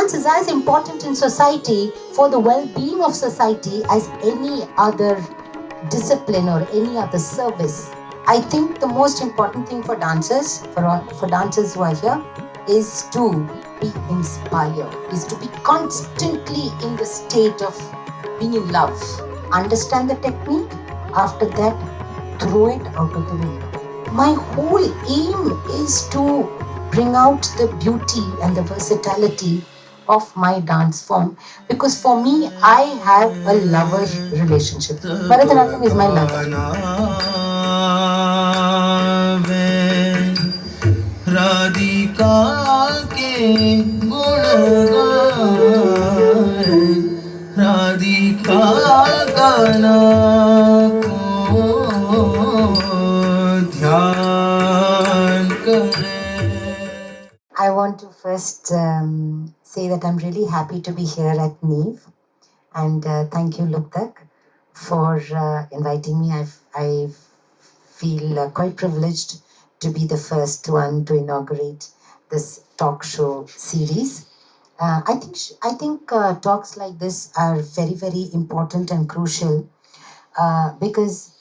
dance is as important in society for the well-being of society as any other discipline or any other service. I think the most important thing for dancers, for dancers who are here, is to be inspired, is to be constantly in the state of being in love. Understand the technique, after that, throw it out of the window. My whole aim is to bring out the beauty and the versatility of my dance form, because for me, I have a lover relationship. Bharatanatyam is my lover. Radhika ke Radhika gana I want to first say that I'm really happy to be here at NIV, and thank you, Luptak, for inviting me. I feel quite privileged to be the first one to inaugurate this talk show series. I think talks like this are very, very important and crucial because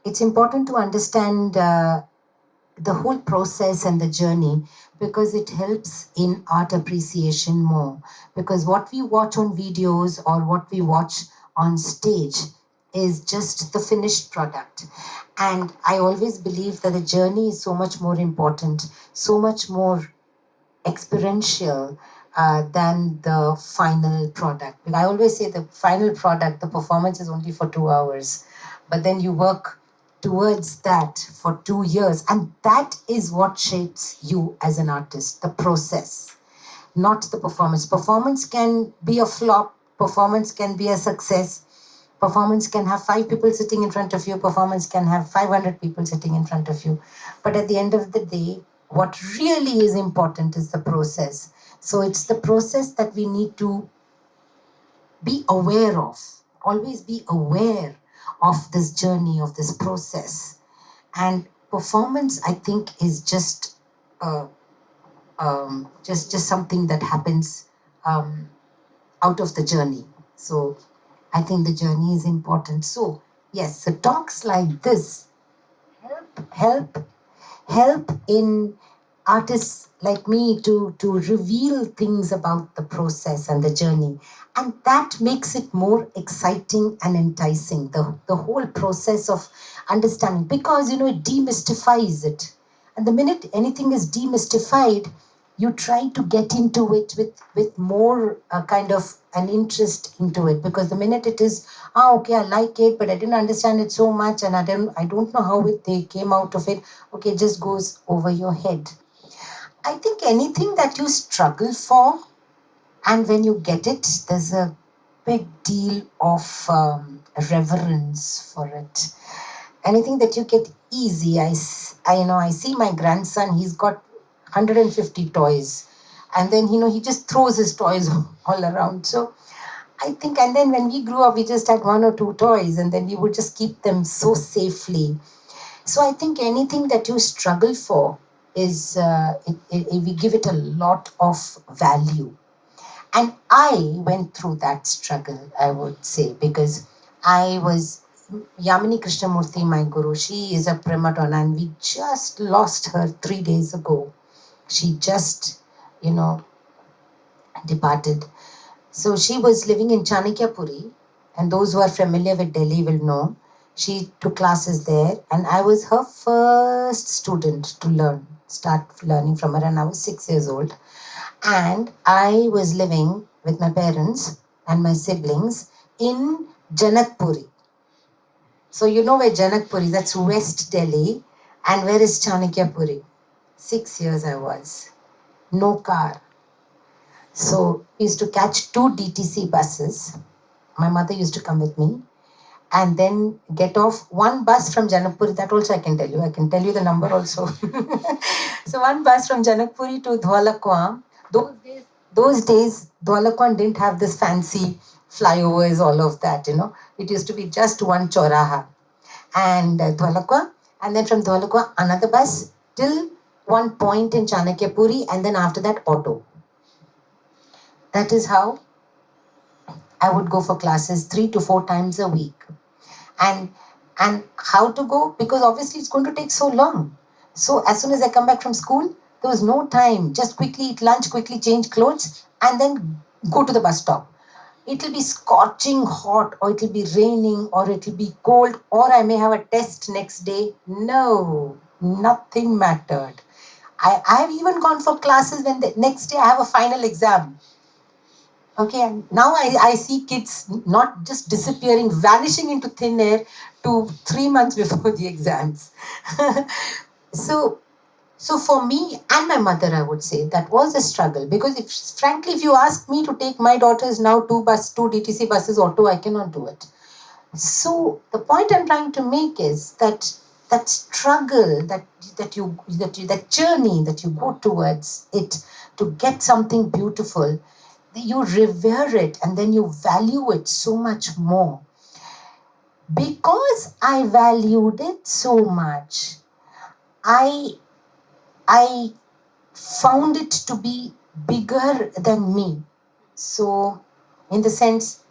it's important to understand the whole process and the journey, because it helps in art appreciation more. Because what we watch on videos or what we watch on stage is just the finished product. And I always believe that the journey is so much more important, so much more experiential than the final product. I always say the final product, the performance is only for 2 hours, but then you work towards that for 2 years, and that is what shapes you as an artist, the process, not the performance. Performance can be a flop, performance can be a success, performance can have 5 people sitting in front of you, performance can have 500 people sitting in front of you. But at the end of the day, what really is important is the process. So it's the process that we need to be aware of, always be aware of this journey, of this process. And performance, I think, is just just something that happens out of the journey. So I think the journey is important. So yes, so talks like this help in artists like me to reveal things about the process and the journey. And that makes it more exciting and enticing, the whole process of understanding, because, it demystifies it. And the minute anything is demystified, you try to get into it with more kind of an interest into it, because the minute it is, okay, I like it, but I didn't understand it so much, and I don't know how they came out of it. Okay, it just goes over your head. I think anything that you struggle for, and when you get it, there's a big deal of reverence for it. Anything that you get easy, I see my grandson, he's got 150 toys, and then he just throws his toys all around. So I think, and then when we grew up, we just had 1 or 2 toys, and then we would just keep them so safely. So I think anything that you struggle for is we give it a lot of value. And I went through that struggle, I would say, because I was Yamini Krishnamurthy, my guru. She is a prima donna, and we just lost her 3 days ago. She just, departed. So she was living in Chanakyapuri, and those who are familiar with Delhi will know. She took classes there, and I was her first student to start learning from her, and I was 6 years old. And I was living with my parents and my siblings in Janakpuri. So you know where Janakpuri, that's West Delhi, and where is Chanakyapuri? 6 years I was. No car. So we used to catch 2 DTC buses. My mother used to come with me, and then get off one bus from Janakpuri. That also I can tell you. I can tell you the number also. So one bus from Janakpuri to Dhwalakwa. Those days, Dhwalakwa didn't have this fancy flyovers, all of that, It used to be just one choraha. And Dhwalakwa. And then from Dhwalakwa, another bus till one point in Chanakyapuri, and then after that, auto. That is how I would go for classes 3 to 4 times a week. And how to go? Because obviously it's going to take so long. So as soon as I come back from school, there was no time. Just quickly eat lunch, quickly change clothes, and then go to the bus stop. It'll be scorching hot, or it'll be raining, or it'll be cold, or I may have a test next day. No, nothing mattered. I've even gone for classes when the next day I have a final exam. Okay, and now I see kids not just disappearing, vanishing into thin air to 3 months before the exams. so, so for me and my mother, I would say that was a struggle, because if frankly, if you ask me to take my daughters now two DTC buses auto, I cannot do it. So the point I'm trying to make is that that struggle, that journey that you go towards it to get something beautiful, you revere it and then you value it so much more. Because I valued it so much, I I found it to be bigger than me. So, in the sense,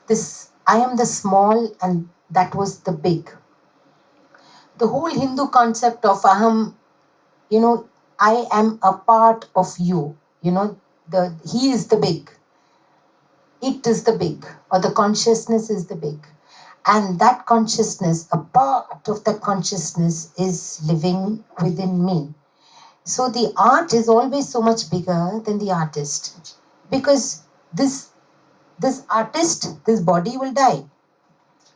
this I am the small and that was the big. The whole Hindu concept of aham, I am a part of you. The he is the big. It is the big, or the consciousness is the big. And that consciousness, a part of that consciousness is living within me. So the art is always so much bigger than the artist. Because this artist, this body will die.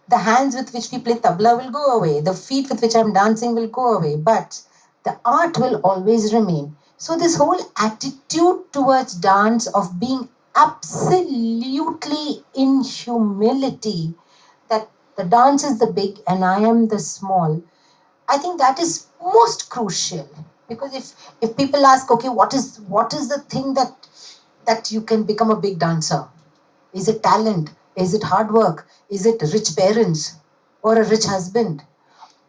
The hands with which we play tabla will go away. The feet with which I'm dancing will go away. But the art will always remain. So this whole attitude towards dance of being absolutely in humility, that the dance is the big and I am the small, I think that is most crucial. Because if people ask, okay, what is the thing that you can become a big dancer? Is it talent? Is it hard work? Is it rich parents or a rich husband?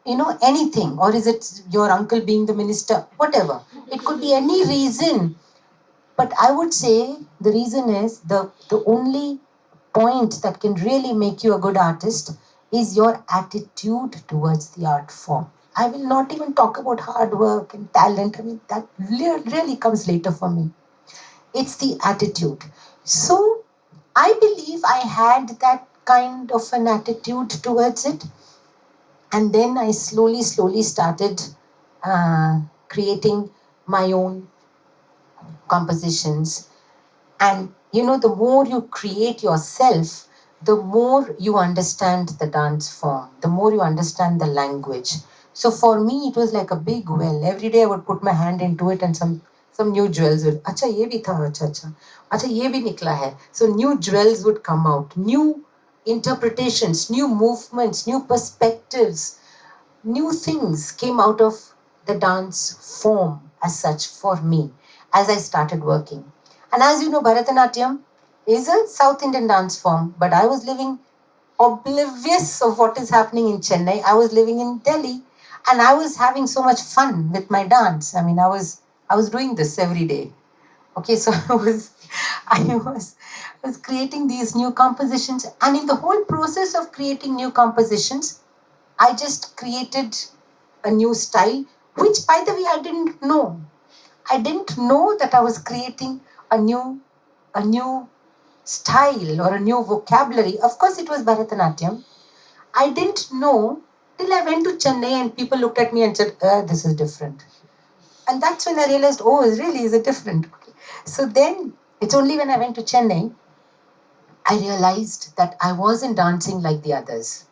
Anything. Or is it your uncle being the minister? Whatever. It could be any reason. But I would say the reason is the only point that can really make you a good artist is your attitude towards the art form. I will not even talk about hard work and talent. I mean, that really comes later for me. It's the attitude. So I believe I had that kind of an attitude towards it. And then I slowly started creating my own compositions. And the more you create yourself, the more you understand the dance form, the more you understand the language. So for me, it was like a big well. Every day I would put my hand into it and some new jewels would, acha ye bhi tha, acha ye bhi nikla hai. So new jewels would come out, new interpretations, new movements, new perspectives, new things came out of the dance form as such for me as I started working. And as you know, Bharatanatyam is a South Indian dance form, but I was living oblivious of what is happening in Chennai. I was living in Delhi and I was having so much fun with my dance. I mean, I was doing this every day. Okay, so I was creating these new compositions, and in the whole process of creating new compositions, I just created a new style, which by the way I didn't know. I didn't know that I was creating a new style or a new vocabulary. Of course, it was Bharatanatyam. I didn't know till I went to Chennai and people looked at me and said, "This is different." And that's when I realized, oh, really, is it different? Okay. So then it's only when I went to Chennai, I realized that I wasn't dancing like the others.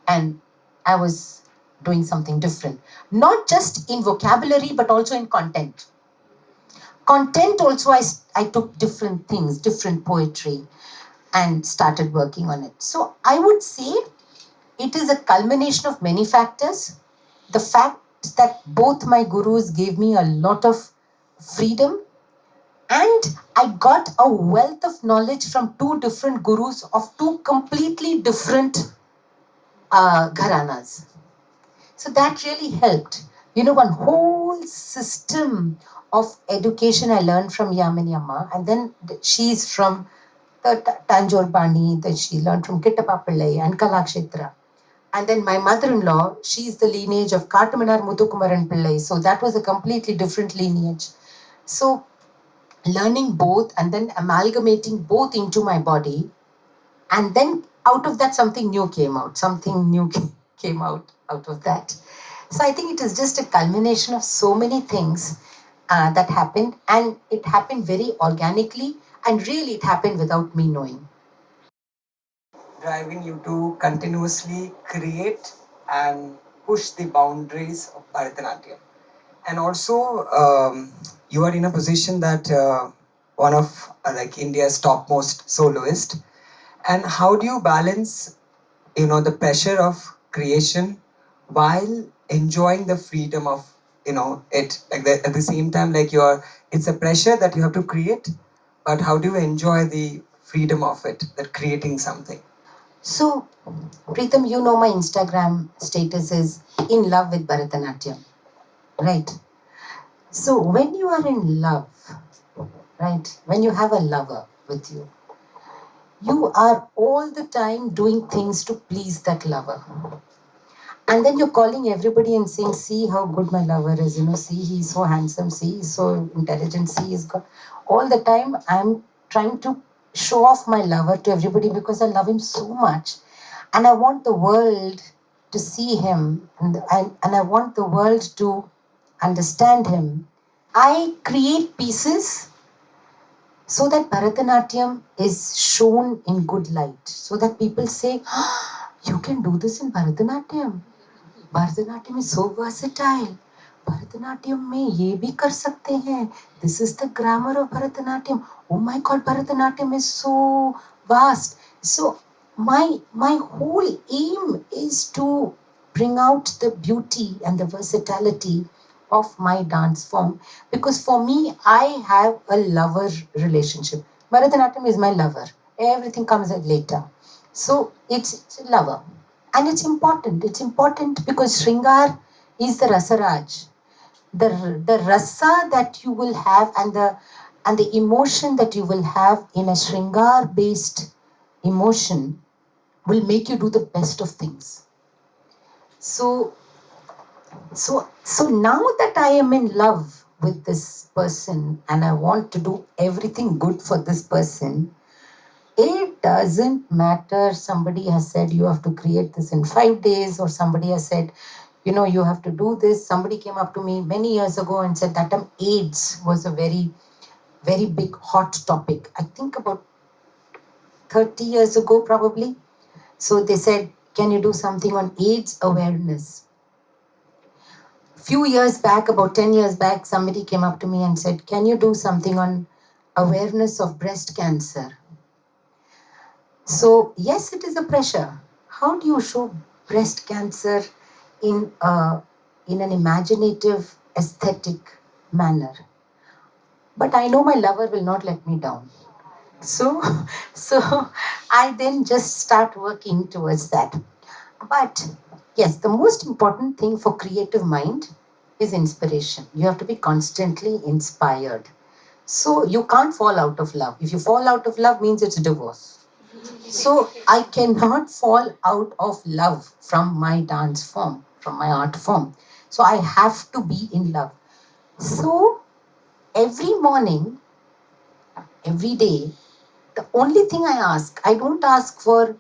And I was doing something different. Not just in vocabulary, but also in content. Content also, I took different things, different poetry, and started working on it. So I would say it is a culmination of many factors. The fact that both my gurus gave me a lot of freedom, and I got a wealth of knowledge from two different gurus of two completely different gharanas. So that really helped. One whole system of education I learned from Yamini Amma, and then she's from the Tanjore Bani, that she learned from Kittappa Pillai and Kalakshetra. And then my mother-in-law, she's the lineage of Katamanar Muthukumaran Pillai. So that was a completely different lineage. So learning both and then amalgamating both into my body, and then out of that something new came out. Something new came out of that. So I think it is just a culmination of so many things that happened, and it happened very organically, and really it happened without me knowing. Driving you to continuously create and push the boundaries of Bharatanatyam. And also, you are in a position that one of like India's topmost soloist. And how do you balance, the pressure of creation while enjoying the freedom of, it? Like at the same time, like it's a pressure that you have to create, but how do you enjoy the freedom of it, that creating something? So, Pritam, my Instagram status is in love with Bharatanatyam, right? So, when you are in love, right, when you have a lover with you, you are all the time doing things to please that lover. And then you're calling everybody and saying, see how good my lover is, see, he's so handsome, see, he's so intelligent, see, he's got. All the time, I'm trying to show off my lover to everybody because I love him so much. And I want the world to see him, and I want the world to understand him. I create pieces so that Bharatanatyam is shown in good light, so that people say, you can do this in Bharatanatyam. Bharatanatyam is so versatile. Bharatanatyam में ये भी कर सकते हैं. This is the grammar of Bharatanatyam. Oh my God, Bharatanatyam is so vast. So my whole aim is to bring out the beauty and the versatility of my dance form, because for me I have a lover relationship. Bharatanatyam is my lover. Everything comes later. So it's a lover. And it's important. It's important because Shringar is the Rasaraj. The rasa that you will have, and the emotion that you will have in a Shringar based emotion will make you do the best of things. So now that I am in love with this person and I want to do everything good for this person, it doesn't matter. Somebody has said you have to create this in 5 days, or somebody has said, you have to do this. Somebody came up to me many years ago and said that time AIDS was a very, very big hot topic. I think about 30 years ago, probably. So they said, can you do something on AIDS awareness? Few years back, about 10 years back, somebody came up to me and said, can you do something on awareness of breast cancer? So, yes, it is a pressure. How do you show breast cancer in an imaginative, aesthetic manner? But I know my lover will not let me down. So, so I then just start working towards that. But yes, the most important thing for creative mind is inspiration. You have to be constantly inspired. So you can't fall out of love. If you fall out of love, means it's divorce. So I cannot fall out of love from my dance form, from my art form. So I have to be in love. So every morning, every day, the only thing I don't ask for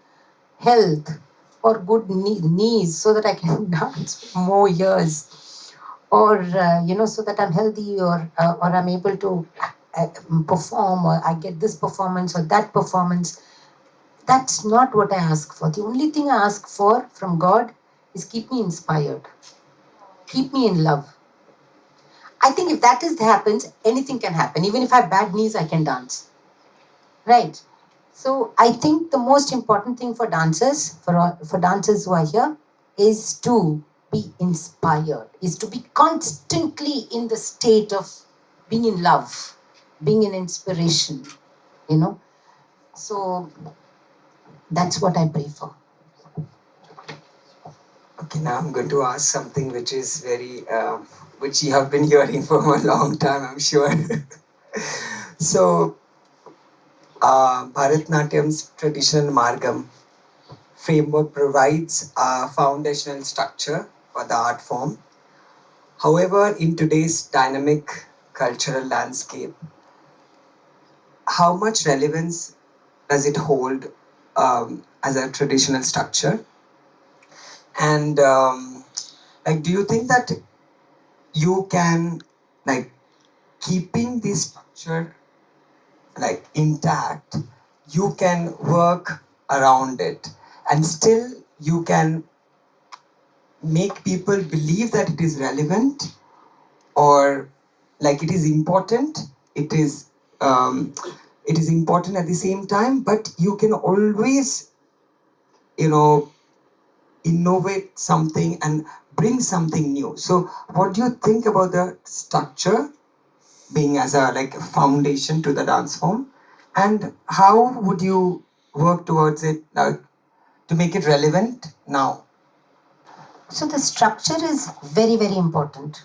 health or good knees so that I can dance more years, or so that I'm healthy, or I'm able to uh, perform, or I get this performance or that performance. That's not what I ask for. The only thing I ask for from God is keep me inspired, keep me in love. I think if that is happens, anything can happen. Even if I have bad knees, I can dance. Right. So I think the most important thing for dancers, for dancers who are here, is to be inspired, is to be constantly in the state of being in love, being in inspiration, you know. So that's what I pray for. Okay, now I'm going to ask something which is very, which you have been hearing for a long time, I'm sure. So, Bharatnatyam's traditional Margam framework provides a foundational structure for the art form. However, in today's dynamic cultural landscape, how much relevance does it hold as a traditional structure? And like, do you think that you can, like, keeping this structure like intact, you can work around it, and still you can make people believe that it is relevant, or like it is important, it is um, it is important at the same time, but you can always, you know, innovate something and bring something new. So what do you think about the structure being as a like foundation to the dance form, and how would you work towards it to make it relevant now? So the structure is very, very important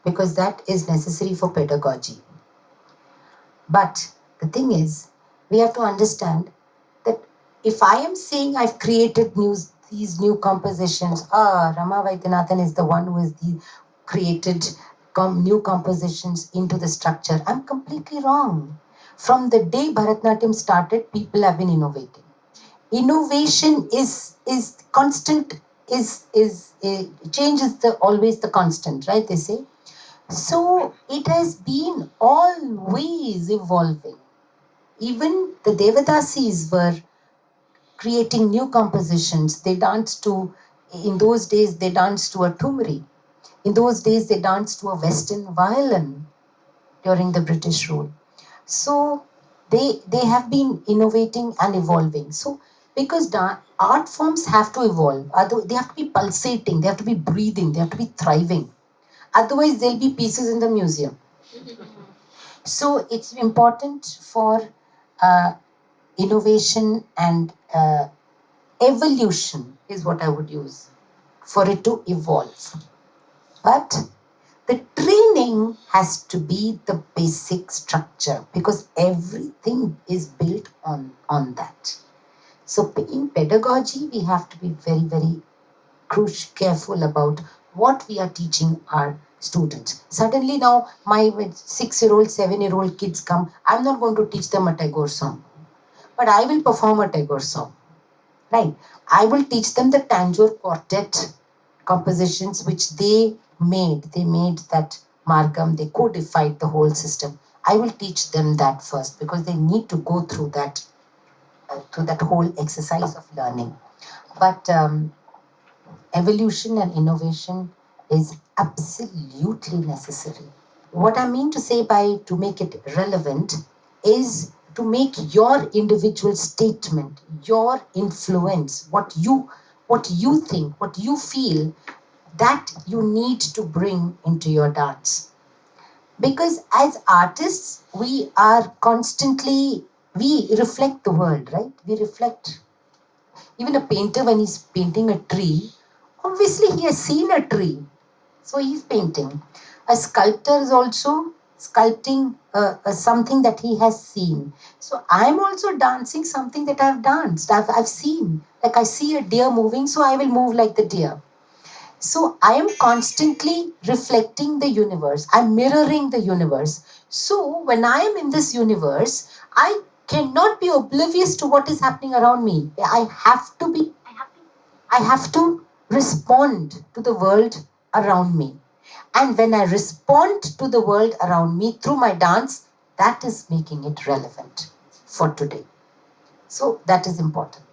because that is necessary for pedagogy. But the thing is, we have to understand that if I am saying I've created these new compositions, Rama Vaidyanathan is the one who has created new compositions into the structure, I'm completely wrong. From the day Bharatanatyam started, people have been innovating. Innovation is constant, is change is the always the constant, right? They say. So it has been always evolving. Even the Devadasis were creating new compositions. They danced to, in those days, they danced to a Thumri. In those days, they danced to a Western violin during the British rule. So they have been innovating and evolving. So because art forms have to evolve, they have to be pulsating, they have to be breathing, they have to be thriving. Otherwise, there'll be pieces in the museum. So it's important for uh, innovation and evolution is what I would use for it to evolve. But the training has to be the basic structure because everything is built on that. So in pedagogy, we have to be very, very crucial, careful about what we are teaching our students. Suddenly now, my 6-year-old, 7-year-old kids come, I'm not going to teach them a Tagore song, but I will perform a Tagore song. Right. I will teach them the Tanjore quartet compositions which they made. They made that Margam, they codified the whole system. I will teach them that first because they need to go through that whole exercise of learning. But evolution and innovation is absolutely necessary. What I mean to say by to make it relevant is to make your individual statement, your influence, what you think, what you feel, that you need to bring into your dance. Because as artists, we are constantly, we reflect the world, right? We reflect. Even a painter, when he's painting a tree, obviously he has seen a tree. So he's painting. A sculptor is also sculpting something that he has seen. So I'm also dancing something that I've danced, I've seen. Like I see a deer moving, so I will move like the deer. So I am constantly reflecting the universe. I'm mirroring the universe. So when I am in this universe, I cannot be oblivious to what is happening around me. I have to respond to the world around me. And when I respond to the world around me through my dance, that is making it relevant for today. So that is important.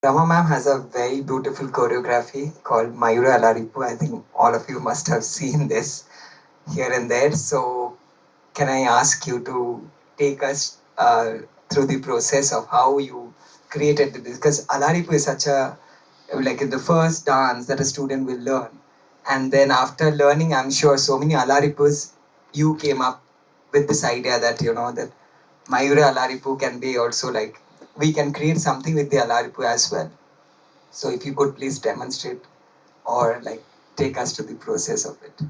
Rama ma'am has a very beautiful choreography called Mayura Alarippu. I think all of you must have seen this here and there. So, can I ask you to take us through the process of how you created this? Because Alarippu is such a, like the first dance that a student will learn. And then after learning, I'm sure so many Alarippus, you came up with this idea that, you know, that Mayura Alarippu can be also like, we can create something with the Alarippu as well. So if you could please demonstrate or like take us to the process of it?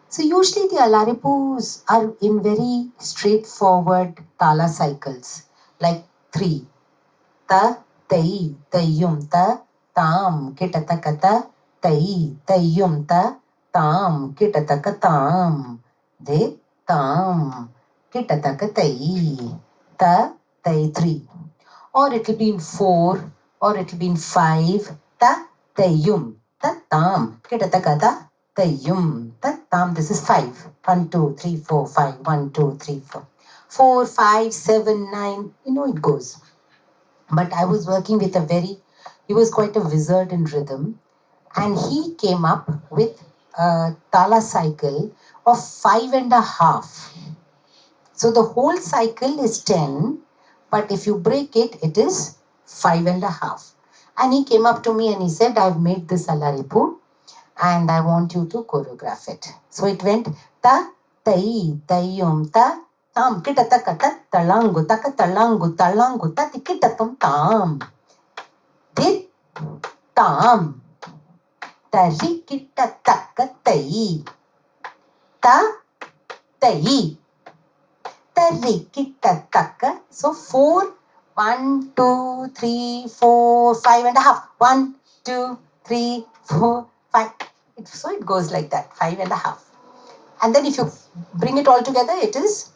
So usually the Alarippus are in very straightforward tala cycles, like 3. Ta, tai, tayyum ta, tam, kitatakata, tai, tayyum ta, tam, kitatakatam, de, tam, kitatakatai, ta, tai, 3. Or it will be in 4, or it will be in 5, ta, tayyum, ta, tam, kitatakata, tayyum, ta, tam. This is 5. 1, 2, 3, 4, 5. 1, 2, 3, 4. 4, 5, 7, 9, it goes. But I was working with he was quite a wizard in rhythm, and he came up with a tala cycle of 5.5. So the whole cycle is 10, but if you break it, it is 5.5. And he came up to me and he said, I've made this Alaripu and I want you to choreograph it. So it went ta, tai, tayyum, ta, tam, kita taka ta, talangu, taka talangu, talangu, ta, tikita tum, tam. Dit, tam. Tari, kita taka, tai. Ta, tai. Tari, kita taka. So 4, 1, 2, 3, 4, 5.5. 1, 2, 3, 4, 5. So it goes like that, 5.5. And then if you bring it all together, it is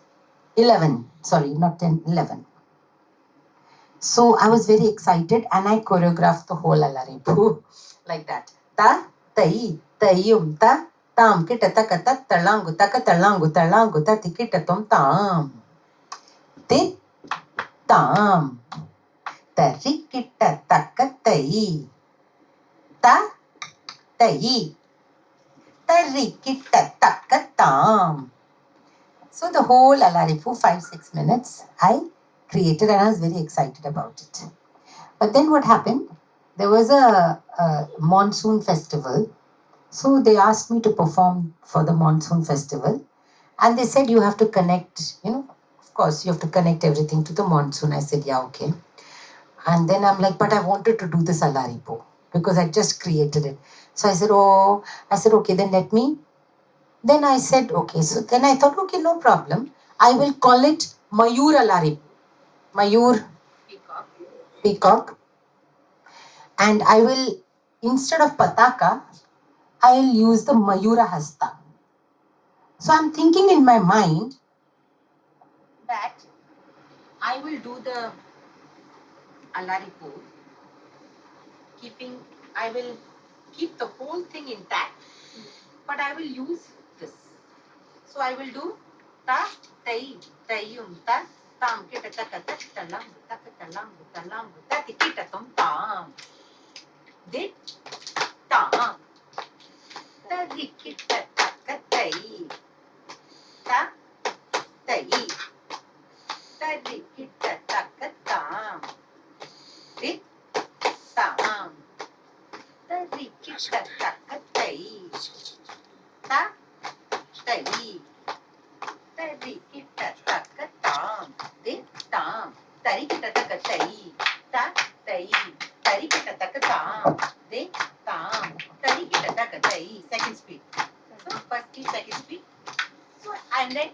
11. Sorry, not 10, 11. So I was very excited and I choreographed the whole Alaripu like that. Ta, tai, taiyum, ta, tam, kita taka ta, talangu, taka talangu, talangu, ta, tikita tom, tam. Ti, tam. Tari, kita taka tai. Ta, tai. Tari, kita taka tam. So the whole Alaripu, 5-6 minutes, I created and I was very excited about it. But then what happened? There was a monsoon festival. So they asked me to perform for the monsoon festival. And they said, you have to connect, of course, you have to connect everything to the monsoon. I said, yeah, okay. And then I'm like, but I wanted to do this Alaripu because I just created it. So I said, okay, then let me. Then I said, okay. So then I thought, okay, no problem. I will call it Mayura Alarippu. Mayur, peacock. And I will, instead of pataka, I'll use the Mayura Hasta. So I'm thinking in my mind that I will do the Alaripu, I will keep the whole thing intact, but I will use this. So I will do ta, tai, taiyum, ta, tam, kita, taka, ta, talangu, taka, talangu, talangu, ta, tikita, tom, tam. Dit, tam. Ta, rikita, taka, tai. Ta, tai. Ta, rikita, taka, tam. Dit, tam. Ta, rikita, taka, tai. Ta, tai. Tari kita taka tam, de tam. Tari kita taka tai, ta tai. Tari kita taka tam, de tam. Tari kita taka tai. Second speed. So first speed, second speed. So and then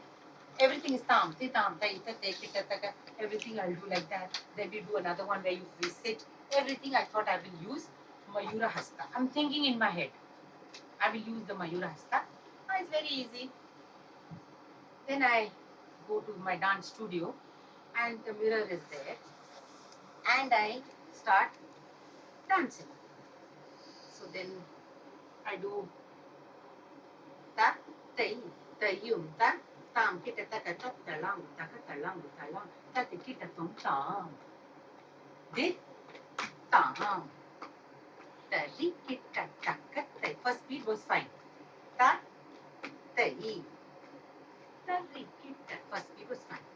everything is tam, de tam, tai, ta tai, kita taka. Everything I'll do like that. Then we do another one where you reset. Everything I thought I will use Mayura Hasta. I'm thinking in my head. I will use the Mayura Hasta. It's very easy. Then I go to my dance studio and the mirror is there and I start dancing. So then I do ta, tai, taiyum, ta, tam, kita, taka, ta, talang, taka, talang, talang, ta, kita, tum, tam. Dit, tam. Tari, kita, taka, tai. First speed was fine. Ta, tai. Tari, kita. First speed was fine.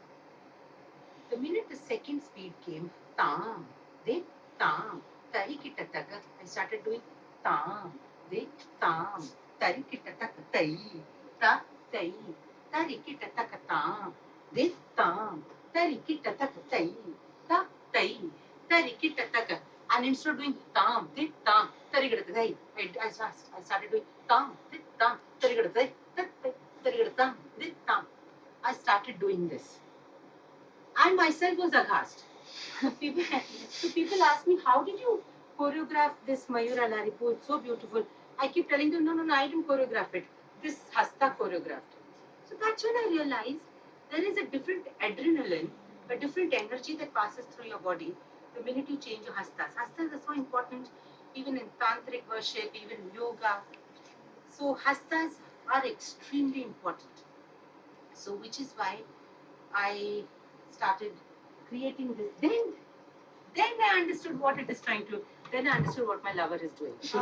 The minute the second speed came, tam, de, tam, tari kita taka, I started doing tam, de, tam, tari kita taka, tai, ta, tai, tari kita taka, tam, de, tam, tari kita taka, tai, ta, tai, tari kita taka. And instead of doing tam, dit, tam, tarigadadai, I started doing tam, dit, tam, tarigadadai, tarigadadam, dit, tam. I started doing this. I myself was aghast. people ask me, how did you choreograph this Mayura Alarippu? It's so beautiful. I keep telling them, no, I didn't choreograph it. This Hasta choreographed it. So that's when I realized there is a different adrenaline, a different energy that passes through your body the minute you change your Hastas. Hastas are so important even in tantric worship, even yoga. So Hastas are extremely important. So which is why I started creating this. Then I understood what it is trying to. Then I understood what my lover is doing. so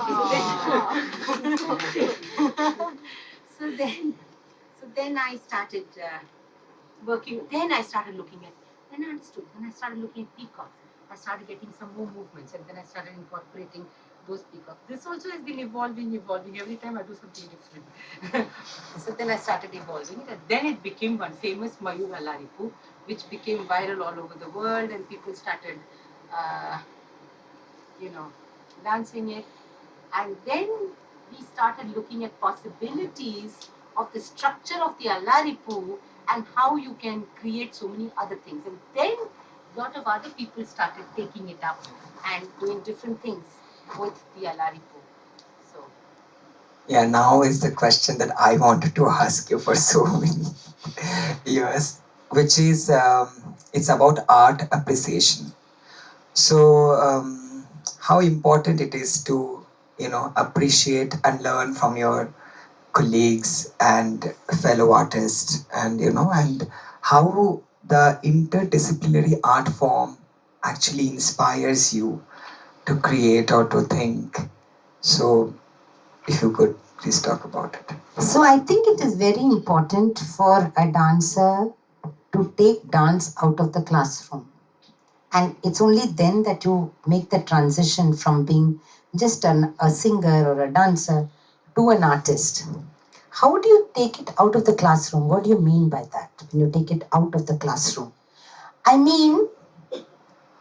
then I started working. Then I started looking at. Then I understood. Then I started looking at peacocks. I started getting some more movements, and then I started incorporating those peacocks. This also has been evolving. Every time I do something different. So then I started evolving it, and then it became one famous Mayura Alarippu, which became viral all over the world, and people started, uh, dancing it. And then we started looking at possibilities of the structure of the Alarippu and how you can create so many other things. And then a lot of other people started taking it up and doing different things with the Alarippu. So Yeah, now is the question that I wanted to ask you for so many years, which is it's about art appreciation. So, how important it is to appreciate and learn from your colleagues and fellow artists, and how the interdisciplinary art form actually inspires you to create or to think. So, if you could please talk about it. So I think it is very important for a dancer to take dance out of the classroom. And it's only then that you make the transition from being just a singer or a dancer to an artist. How do you take it out of the classroom? What do you mean by that when you take it out of the classroom? I mean,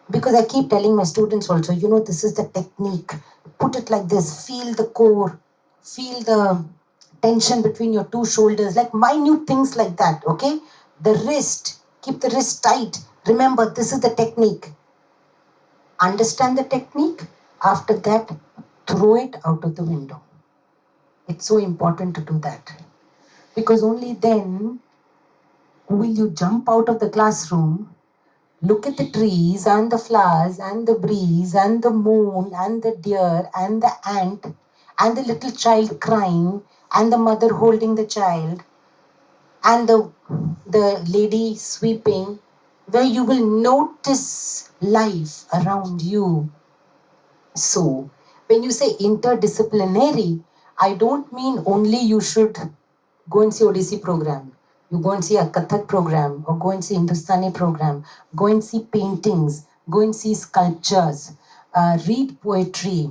because I keep telling my students also, this is the technique. Put it like this, feel the core, feel the tension between your two shoulders, like minute things like that, okay? The wrist, keep the wrist tight. Remember, this is the technique. Understand the technique. After that, throw it out of the window. It's so important to do that. Because only then will you jump out of the classroom, look at the trees and the flowers and the breeze and the moon and the deer and the ant and the little child crying and the mother holding the child and the lady sweeping, where you will notice life around you. So, when you say interdisciplinary, I don't mean only you should go and see Odissi program. You go and see a Kathak program or go and see Hindustani program. Go and see paintings. Go and see sculptures. Read poetry.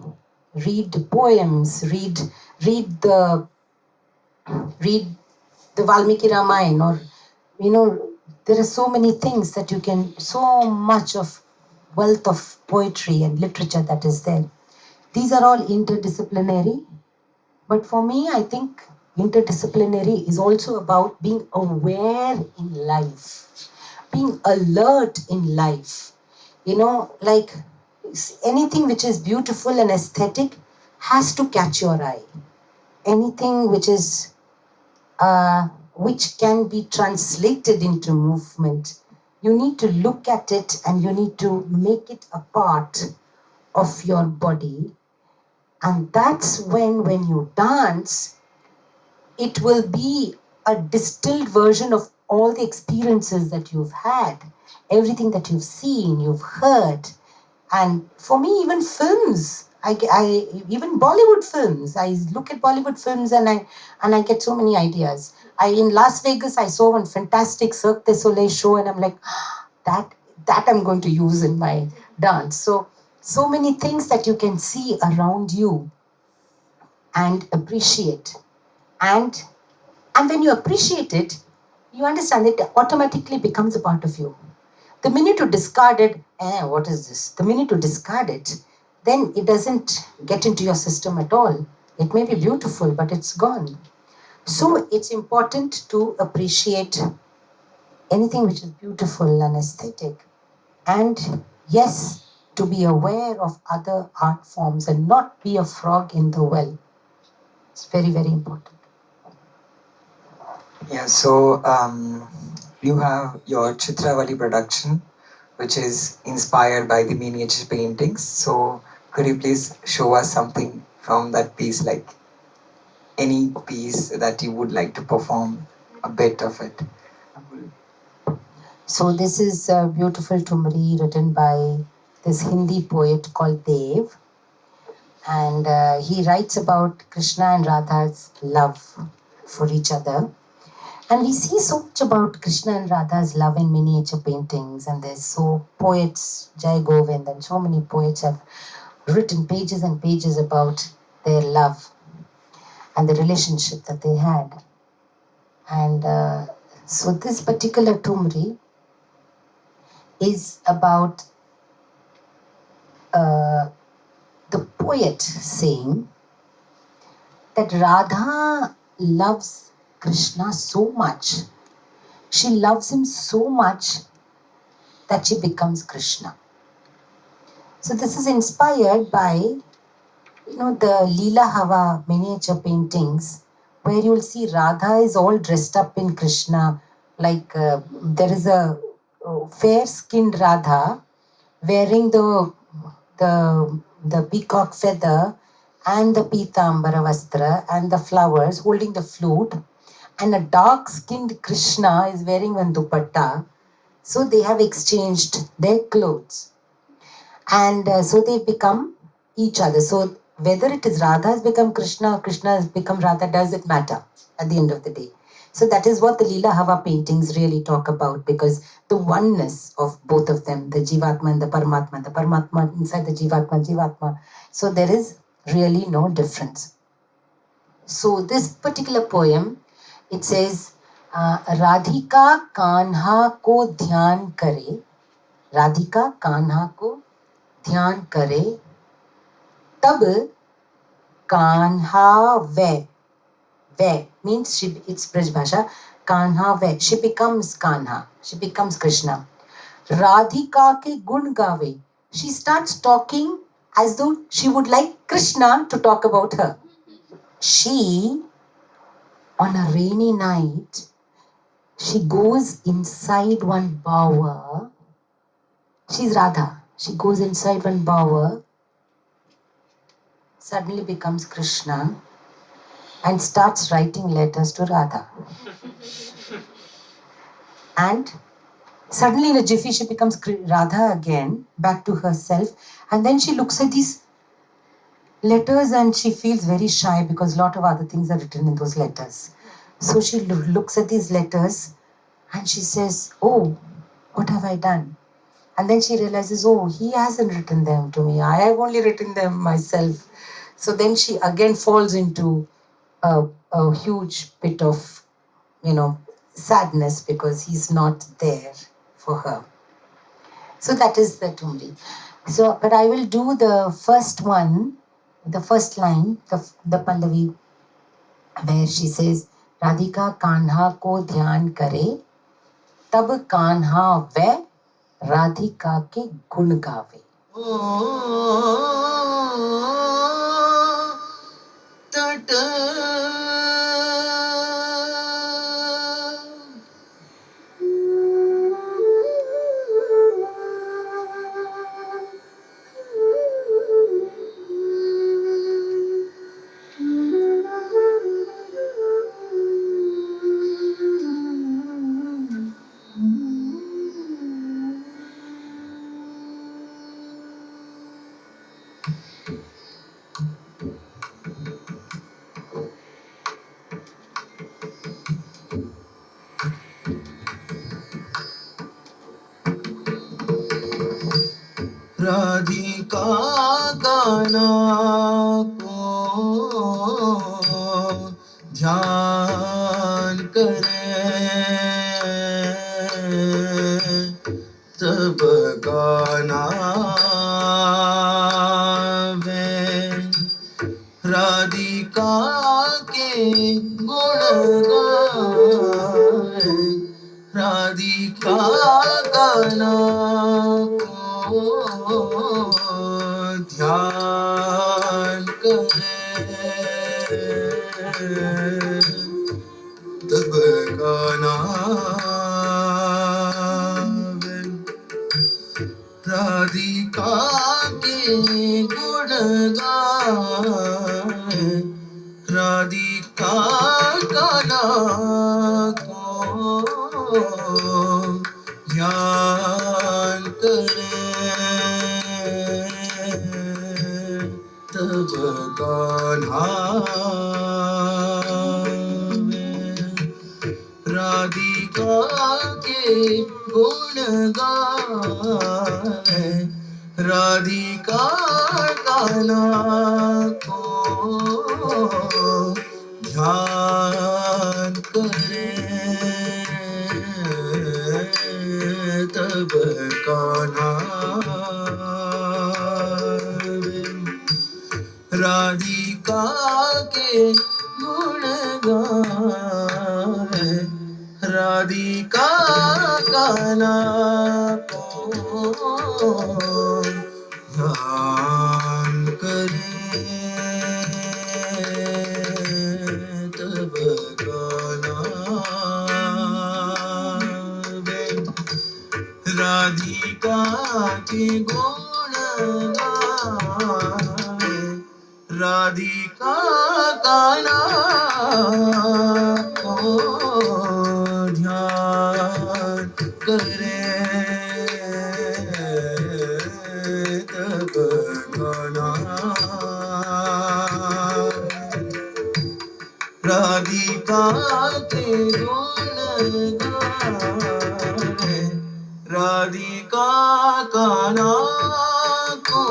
Read poems. Read the read the Valmiki Ramayana, or there are so many things that you can, so much of wealth of poetry and literature that is there. These are all interdisciplinary, but for me, I think interdisciplinary is also about being aware in life, being alert in life. Like anything which is beautiful and aesthetic has to catch your eye. Anything which can be translated into movement, you need to look at it and you need to make it a part of your body. And that's when you dance, it will be a distilled version of all the experiences that you've had, everything that you've seen, you've heard. And for me, even films, even Bollywood films, I look at Bollywood films and I get so many ideas. In Las Vegas, I saw one fantastic Cirque du Soleil show, and I'm like, that I'm going to use in my dance. So many things that you can see around you and appreciate. And when you appreciate it, you understand it automatically becomes a part of you. The minute you discard it, what is this? The minute you discard it, then it doesn't get into your system at all. It may be beautiful, but it's gone. So it's important to appreciate anything which is beautiful and aesthetic. And yes, to be aware of other art forms and not be a frog in the well. It's very, very important. Yeah, so you have your Chitravali production, which is inspired by the miniature paintings. So could you please show us something from that piece, like any piece that you would like to perform a bit of it? So this is a beautiful Thumri written by this Hindi poet called Dev. And he writes about Krishna and Radha's love for each other. And we see so much about Krishna and Radha's love in miniature paintings. And there's so poets, Jai Govind, and so many poets have written pages and pages about their love and the relationship that they had. And so this particular Thumri is about the poet saying that Radha loves Krishna so much. She loves him so much that she becomes Krishna. So this is inspired by, the Leela Hava miniature paintings, where you'll see Radha is all dressed up in Krishna. Like there is a fair-skinned Radha wearing the peacock feather and the Pitambara Vastra and the flowers, holding the flute, and a dark-skinned Krishna is wearing one dupatta. So they have exchanged their clothes. And so they've become each other. So whether it is Radha has become Krishna or Krishna has become Radha, doesn't matter at the end of the day. So that is what the Leela Hava paintings really talk about, because the oneness of both of them, the Jivatma and the Paramatma inside the Jivatma. So there is really no difference. So this particular poem, it says, Radhika Kanha ko dhyan kare, Radhika Kanha ko ध्यान करे तब कान्हा वे means she, it's Braj Bhasha, Kanha way, she becomes Kanha, she becomes Krishna. Radhika ke gun gaave, she starts talking as though she would like Krishna to talk about her. She, on a rainy night, she goes inside one bower. She's Radha. She goes inside one bower, suddenly becomes Krishna, and starts writing letters to Radha. And suddenly in a jiffy she becomes Radha again, back to herself, and then she looks at these letters and she feels very shy because a lot of other things are written in those letters. So she looks at these letters and she says, oh, what have I done? And then she realizes, oh, he hasn't written them to me. I have only written them myself. So then she again falls into a huge bit of, sadness because he's not there for her. So that is the Thumri. So, but I will do the first one, the first line, the Pallavi, where she says, Radhika Kanha ko dhyan kare, tab Kanha ve Radhika ke gun gaave. Radhika गाना को ध्यान करे तब गाना ध्यान करे तब गाना राधिका के गुण गाए राधिका का को ध्यान करे तब गाना राधिका के गुण गाए राधिका गाना को ध्यान करे तब गाना राधिका के गुण गाए राधिका गाना को ध्यान करे तब गाना राधिका के गुण गाए राधिका गाना को ध्यान करे तब गाना राधिका के गुण गाए राधिका गाना को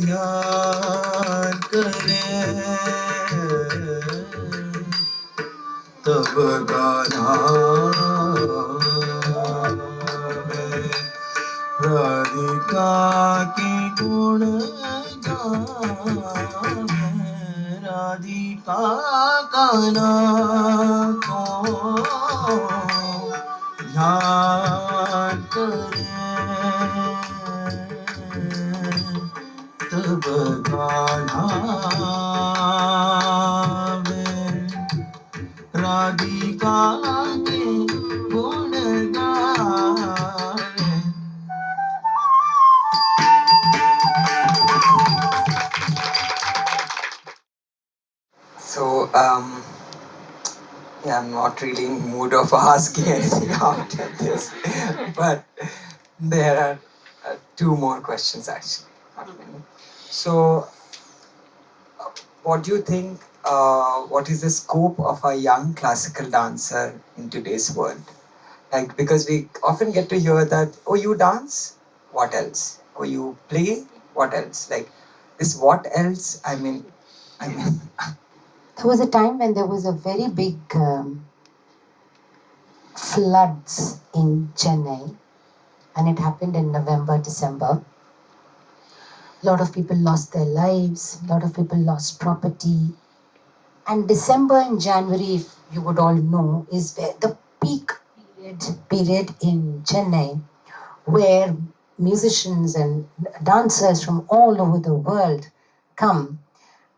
ध्यान करे तब गाना राधिका की गुण गाए राधिका गाना को ध्यान करे तब गाना राधिका के गुण गाए So, yeah, I'm not really in mood of asking anything after this, but there are two more questions actually. Not many. So, what do you think? What is the scope of a young classical dancer in today's world? Like, because we often get to hear that, oh, you dance? What else? Oh, you play? What else? Like, this what else? I mean, There was a time when there was a very big floods in Chennai, and it happened in November, December. A lot of people lost their lives, a lot of people lost property. And December and January, if you would all know, is where the peak period in Chennai, where musicians and dancers from all over the world come.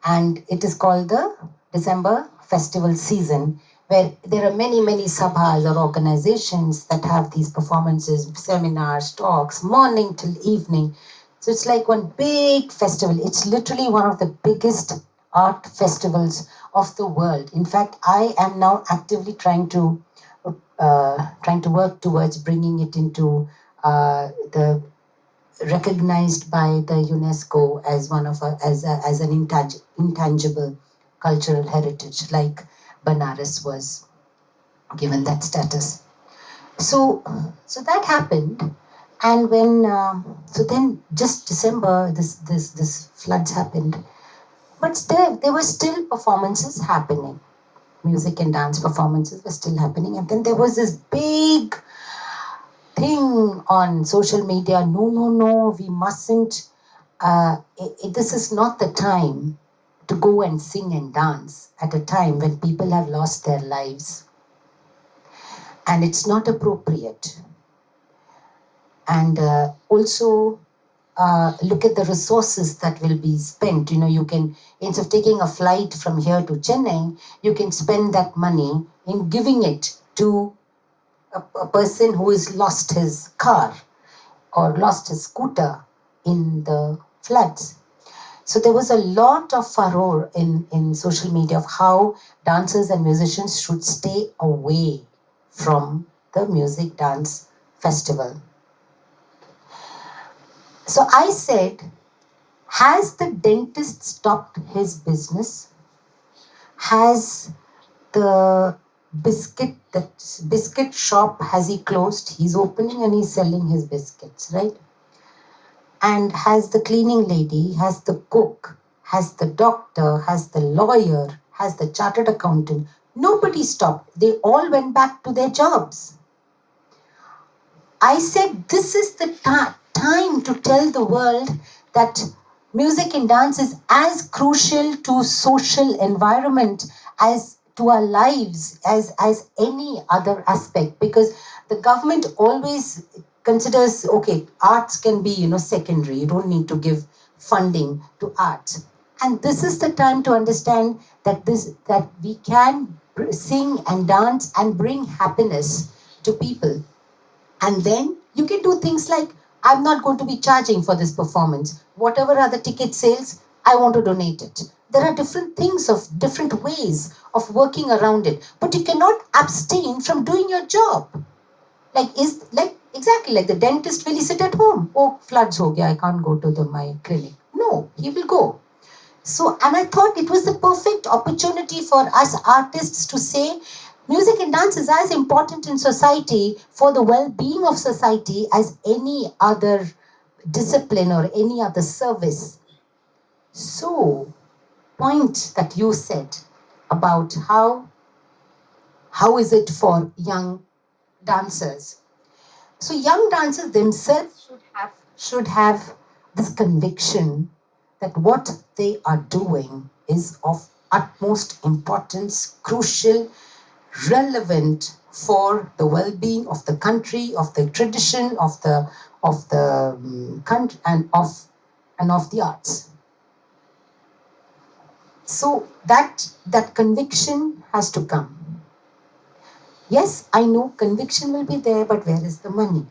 And it is called the December festival season, where there are many, many sabhas or organizations that have these performances, seminars, talks, morning till evening. So it's like one big festival. It's literally one of the biggest art festivals of the world. In fact, I am now actively trying to work towards bringing it into the recognized by the UNESCO as one of as an intangible cultural heritage, like Banaras was given that status. So that happened, and when so then just December this floods happened, but there were still performances happening, music and dance performances were still happening, and then there was this big thing on social media. No, we mustn't. This is not the time to go and sing and dance at a time when people have lost their lives. And it's not appropriate. and also look at the resources that will be spent. You can, instead of taking a flight from here to Chennai, you can spend that money in giving it to a person who has lost his car or lost his scooter in the floods. So there was a lot of furore in social media of how dancers and musicians should stay away from the music dance festival. So I said, has the dentist stopped his business? Has the biscuit shop, has he closed? He's opening and he's selling his biscuits, right? And has the cleaning lady, has the cook, has the doctor, has the lawyer, has the chartered accountant, nobody stopped. They all went back to their jobs. I said, this is the time to tell the world that music and dance is as crucial to social environment as to our lives as any other aspect, because the government always considers, okay, arts can be, secondary. You don't need to give funding to arts. And this is the time to understand that we can sing and dance and bring happiness to people. And then you can do things like, I'm not going to be charging for this performance. Whatever are the ticket sales, I want to donate it. There are different things of different ways of working around it. But you cannot abstain from doing your job. Exactly like the dentist, will he sit at home? Oh, floods ho gaya, I can't go to my clinic. No, he will go. So, and I thought it was the perfect opportunity for us artists to say, music and dance is as important in society for the well-being of society as any other discipline or any other service. So, point that you said about how is it for young dancers. So young dancers themselves should have this conviction that what they are doing is of utmost importance, crucial, relevant for the well-being of the country, of the tradition, of the country, and of the arts. So that conviction has to come. Yes, I know conviction will be there, but where is the money?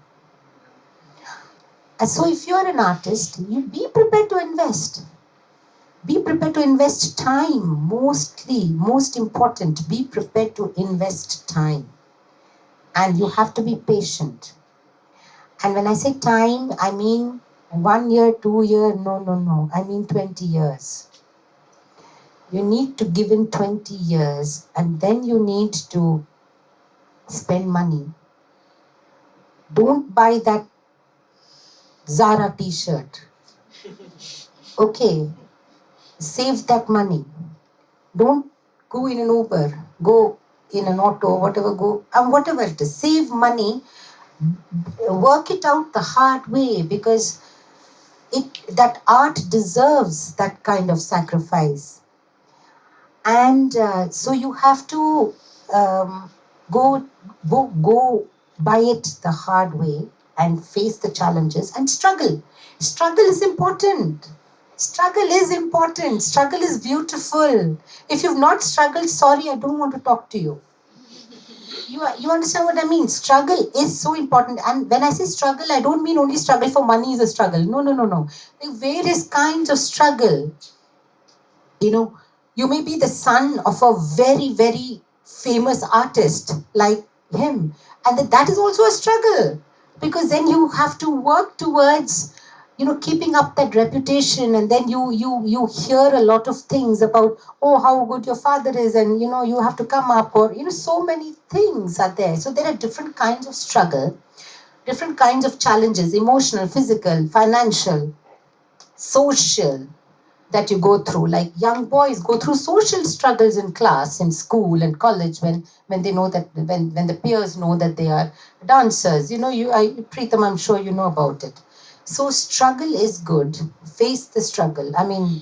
So if you're an artist, you be prepared to invest. Be prepared to invest time, most important, be prepared to invest time. And you have to be patient. And when I say time, I mean 1 year, 2 year, no. I mean 20 years. You need to give in 20 years, and then you need to spend money. Don't buy that Zara t-shirt. Okay, save that money. Don't go in an Uber, go in an auto, whatever it is. Save money, work it out the hard way, because that art deserves that kind of sacrifice. And so you have to go buy it the hard way and face the challenges and struggle. Struggle is important. Struggle is important. Struggle is beautiful. If you've not struggled, sorry, I don't want to talk to you. You understand what I mean? Struggle is so important. And when I say struggle, I don't mean only struggle for money is a struggle. No. There are various kinds of struggle. You may be the son of a very, very famous artist like him. And that is also a struggle, because then you have to work towards keeping up that reputation, and then you hear a lot of things about, oh, how good your father is, and you have to come up, or so many things are there. So there are different kinds of struggle, different kinds of challenges, emotional, physical, financial, social, that you go through. Like young boys go through social struggles in class, in school and college, when they know that, when the peers know that they are dancers. Pritam, I'm sure you know about it. So struggle is good. Face the struggle. I mean,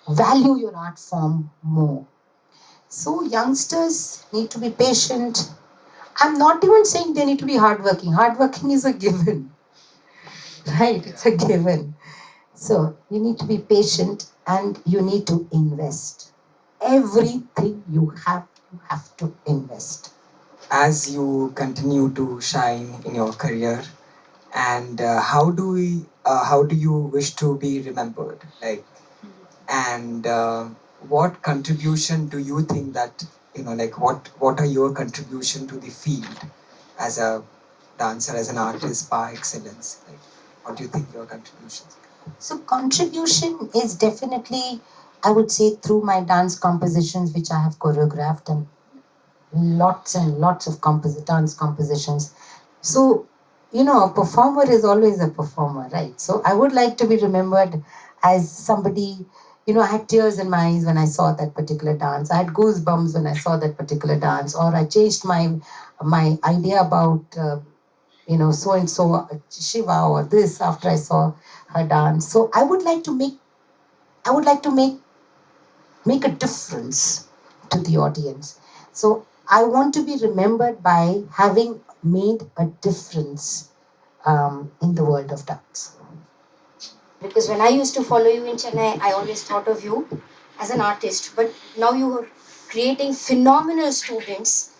value your art form more. So youngsters need to be patient. I'm not even saying they need to be hardworking. Hardworking is a given. right? It's a given. So you need to be patient and you need to invest. Everything you have to invest. As you continue to shine in your career, and how do you wish to be remembered, like, and what contribution do you think that, like, what are your contribution to the field as a dancer, as an artist par excellence, like, what do you think your contributions? So contribution is definitely, I would say, through my dance compositions which I have choreographed, and lots of dance compositions. So, a performer is always a performer, right? So I would like to be remembered as somebody, I had tears in my eyes when I saw that particular dance. I had goosebumps when I saw that particular dance, or I changed my idea about, so and so Shiva or this after I saw her dance. So I would like to make a difference to the audience. So I want to be remembered by having made a difference in the world of dance. Because when I used to follow you in Chennai, I always thought of you as an artist. But now you are creating phenomenal students,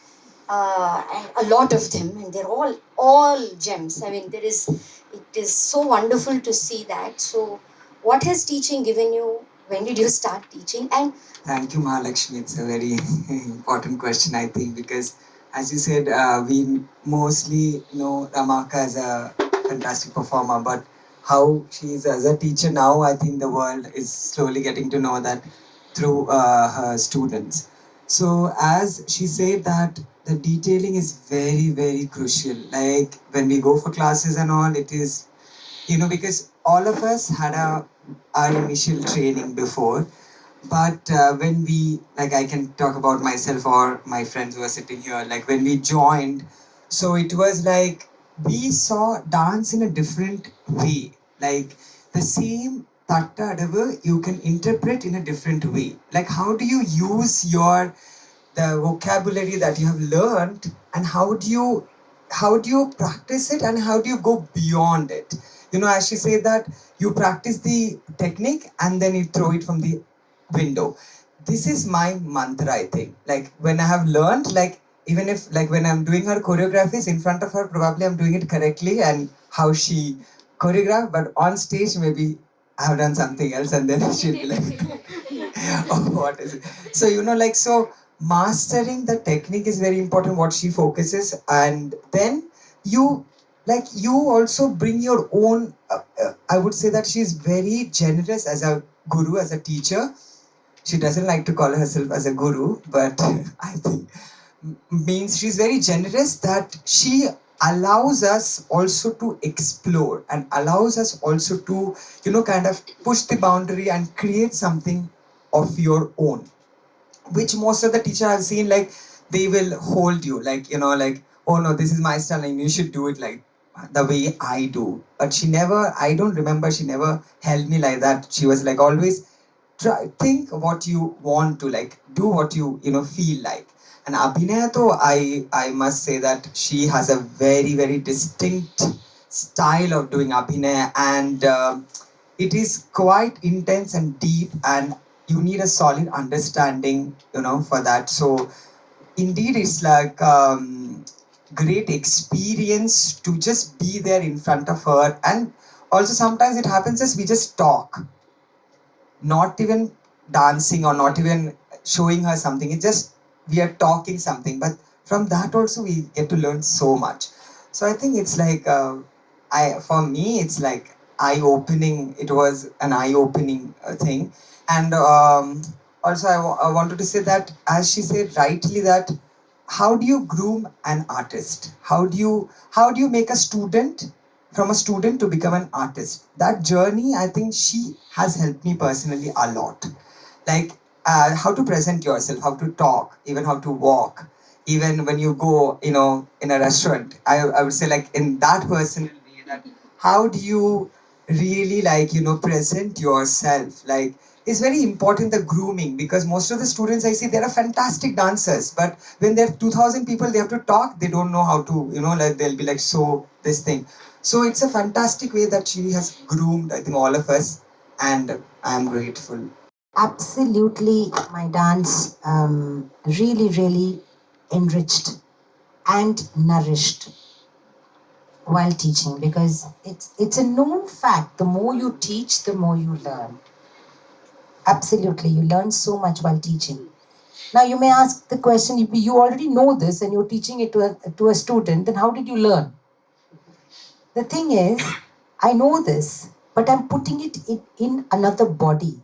and a lot of them, and they're all gems. I mean, it is so wonderful to see that. So, what has teaching given you? When did you start teaching? And Thank you, Mahalakshmi. It's a very important question, I think, because as you said, we mostly know Ramaka as a fantastic performer, but how she is as a teacher now, I think the world is slowly getting to know that through her students. So, as she said, that the detailing is very, very crucial. Like when we go for classes and all, it is, because all of us had our initial training before, but when we, like, I can talk about myself or my friends who are sitting here, like when we joined, so it was like we saw dance in a different way, like the same tatta adavu you can interpret in a different way. Like, how do you use the vocabulary that you have learned, and how do you practice it, and how do you go beyond it? As she said, that you practice the technique and then you throw it from the window. This is my mantra, I think. Like when I have learned, like even if, like, when I'm doing her choreographies in front of her, probably I'm doing it correctly and how she choreographed, but on stage maybe I have done something else, and then she'll be like, oh, what is it? So, like, so mastering the technique is very important, what she focuses, and then you, like, you also bring your own. I would say that she's very generous as a guru, as a teacher. She doesn't like to call herself as a guru, but I think means she's very generous, that she allows us also to explore and allows us also to, kind of push the boundary and create something of your own, which most of the teacher I've seen, like, they will hold you, like, like, oh no, this is my style and you should do it like the way I do. But she never, I don't remember, she never held me like that. She was like, always try, think what you want to, like, do what you, feel like. And Abhinaya, though, I must say that she has a very, very distinct style of doing Abhinaya, and it is quite intense and deep, and you need a solid understanding, for that. So indeed, it's like great experience to just be there in front of her. And also sometimes it happens as we just talk, not even dancing or not even showing her something. It's just we are talking something, but from that also we get to learn so much. So I think it's like, I for me it's like eye opening. It was an eye opening thing, and also I wanted to say that, as she said rightly, that how do you groom an artist? How do you make a student, from a student to become an artist? That journey, I think she has helped me personally a lot. Like, how to present yourself, how to talk, even how to walk, even when you go, in a restaurant. I would say, like, in that personal way, that how do you really, like, present yourself, like, it's very important, the grooming, because most of the students I see, they're fantastic dancers, but when there are 2,000 people, they have to talk, they don't know how to, like, they'll be like, so this thing. So it's a fantastic way that she has groomed, I think, all of us, and I'm grateful. Absolutely, my dance really, really enriched and nourished while teaching, because it's a known fact, the more you teach, the more you learn. Absolutely, you learn so much while teaching. Now you may ask the question, if you already know this and you're teaching it to a student, then how did you learn? The thing is, I know this, but I'm putting it in another body.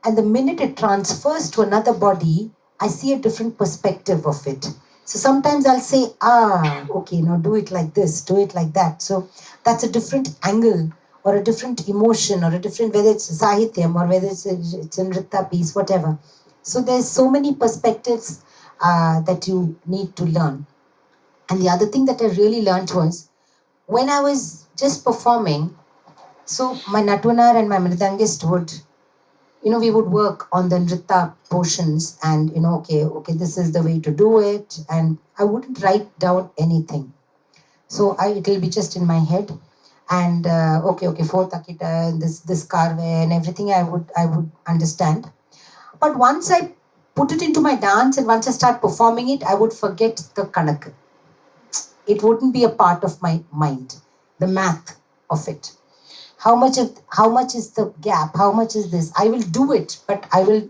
And the minute it transfers to another body, I see a different perspective of it. So sometimes I'll say, okay, now do it like this, do it like that. So that's a different angle or a different emotion or a different, whether it's sahityam or whether it's a nritta piece, whatever. So there's so many perspectives that you need to learn. And the other thing that I really learned was when I was just performing, so my Natwanar and my Mridangist would, we would work on the nritta portions and, okay, this is the way to do it. And I wouldn't write down anything. So it'll be just in my head. And okay, fourth akita, this karve and everything I would understand. But once I put it into my dance and once I start performing it, I would forget the kanak. It wouldn't be a part of my mind, the math of it. How much is the gap? How much is this? I will do it, but I will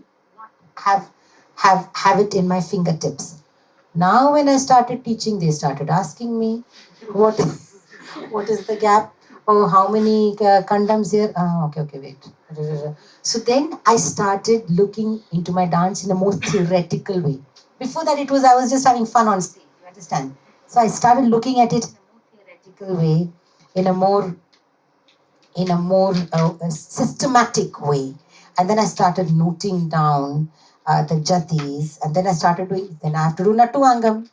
have it in my fingertips. Now when I started teaching, they started asking me, what what is the gap? Oh, how many kandams here? Okay, wait. So then I started looking into my dance in a more theoretical way. Before that, I was just having fun on stage. You understand? So I started looking at it in a more theoretical way, in a more systematic way. And then I started noting down the jatis, and then I started doing. Then I have to do Nattuangam.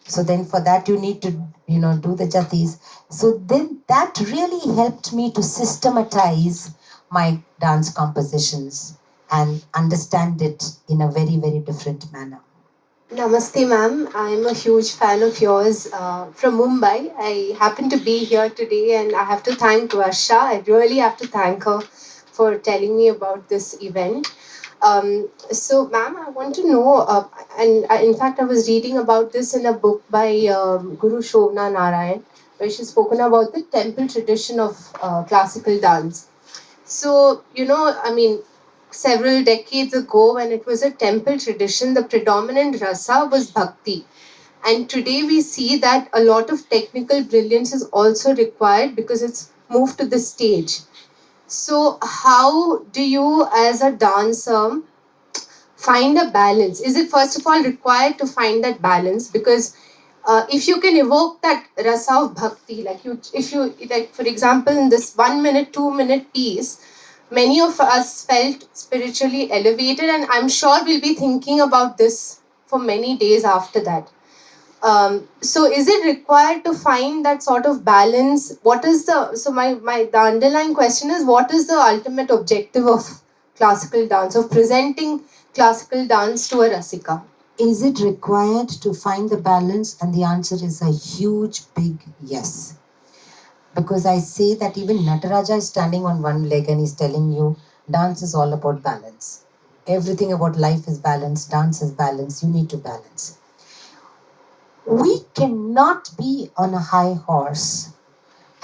So then for that you need to do the jatis. So then that really helped me to systematize my dance compositions and understand it in a very, very different manner. Namaste, ma'am. I'm a huge fan of yours from Mumbai. I happen to be here today and I have to thank Varsha. I really have to thank her for telling me about this event. So, ma'am, I want to know, in fact, I was reading about this in a book by Guru Shobna Narayan, where she's spoken about the temple tradition of classical dance. So, several decades ago, when it was a temple tradition, the predominant rasa was bhakti. And today we see that a lot of technical brilliance is also required because it's moved to the stage. So, how do you, as a dancer, find a balance? Is it first of all required to find that balance? Because if you can evoke that rasa of bhakti, if you like, for example, in this 1 minute, 2 minute piece, many of us felt spiritually elevated, and I'm sure we'll be thinking about this for many days after that. So is it required to find that sort of balance? What is the underlying question is, what is the ultimate objective of classical dance, of presenting classical dance to a rasika? Is it required to find the balance? And the answer is a huge, big yes. Because I say that even Nataraja is standing on one leg and he's telling you dance is all about balance. Everything about life is balance, dance is balance, you need to balance. We cannot be on a high horse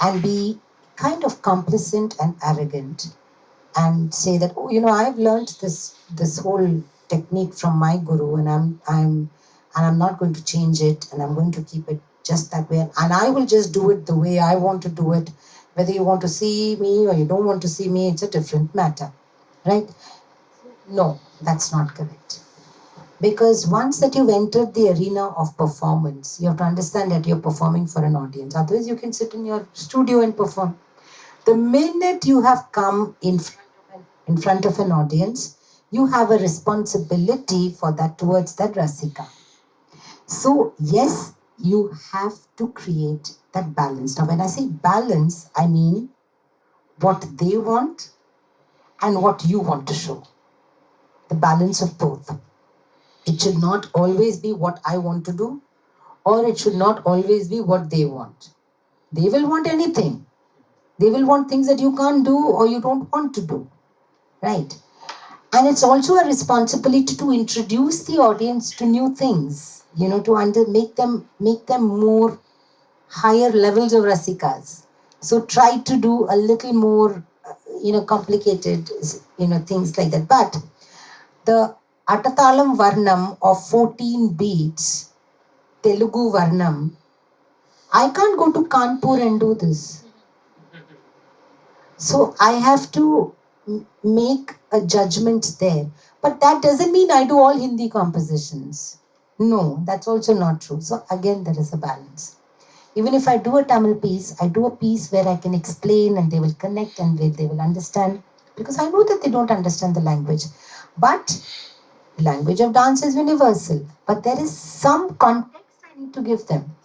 and be kind of complacent and arrogant and say that, I've learned this whole technique from my guru, and I'm not going to change it, and I'm going to keep it just that way, and I will just do it the way I want to do it. Whether you want to see me or you don't want to see me, it's a different matter, right? No, that's not correct. Because once that you've entered the arena of performance, you have to understand that you're performing for an audience. Otherwise, you can sit in your studio and perform. The minute you have come in front of an audience, you have a responsibility for that towards that rasika. So yes, you have to create that balance. Now, when I say balance, I mean what they want and what you want to show. The balance of both. It should not always be what I want to do, or it should not always be what they want. They will want anything. They will want things that you can't do or you don't want to do, right? And it's also a responsibility to introduce the audience to new things, to make them more higher levels of rasikas. So try to do a little more, complicated, things like that. But the Atatalam Varnam of 14 beats, Telugu Varnam, I can't go to Kanpur and do this. So I have to make a judgment there. But that doesn't mean I do all Hindi compositions. No, that's also not true. So again, there is a balance. Even if I do a Tamil piece, I do a piece where I can explain and they will connect and they will understand. Because I know that they don't understand the language. But the language of dance is universal. But there is some context I need to give them.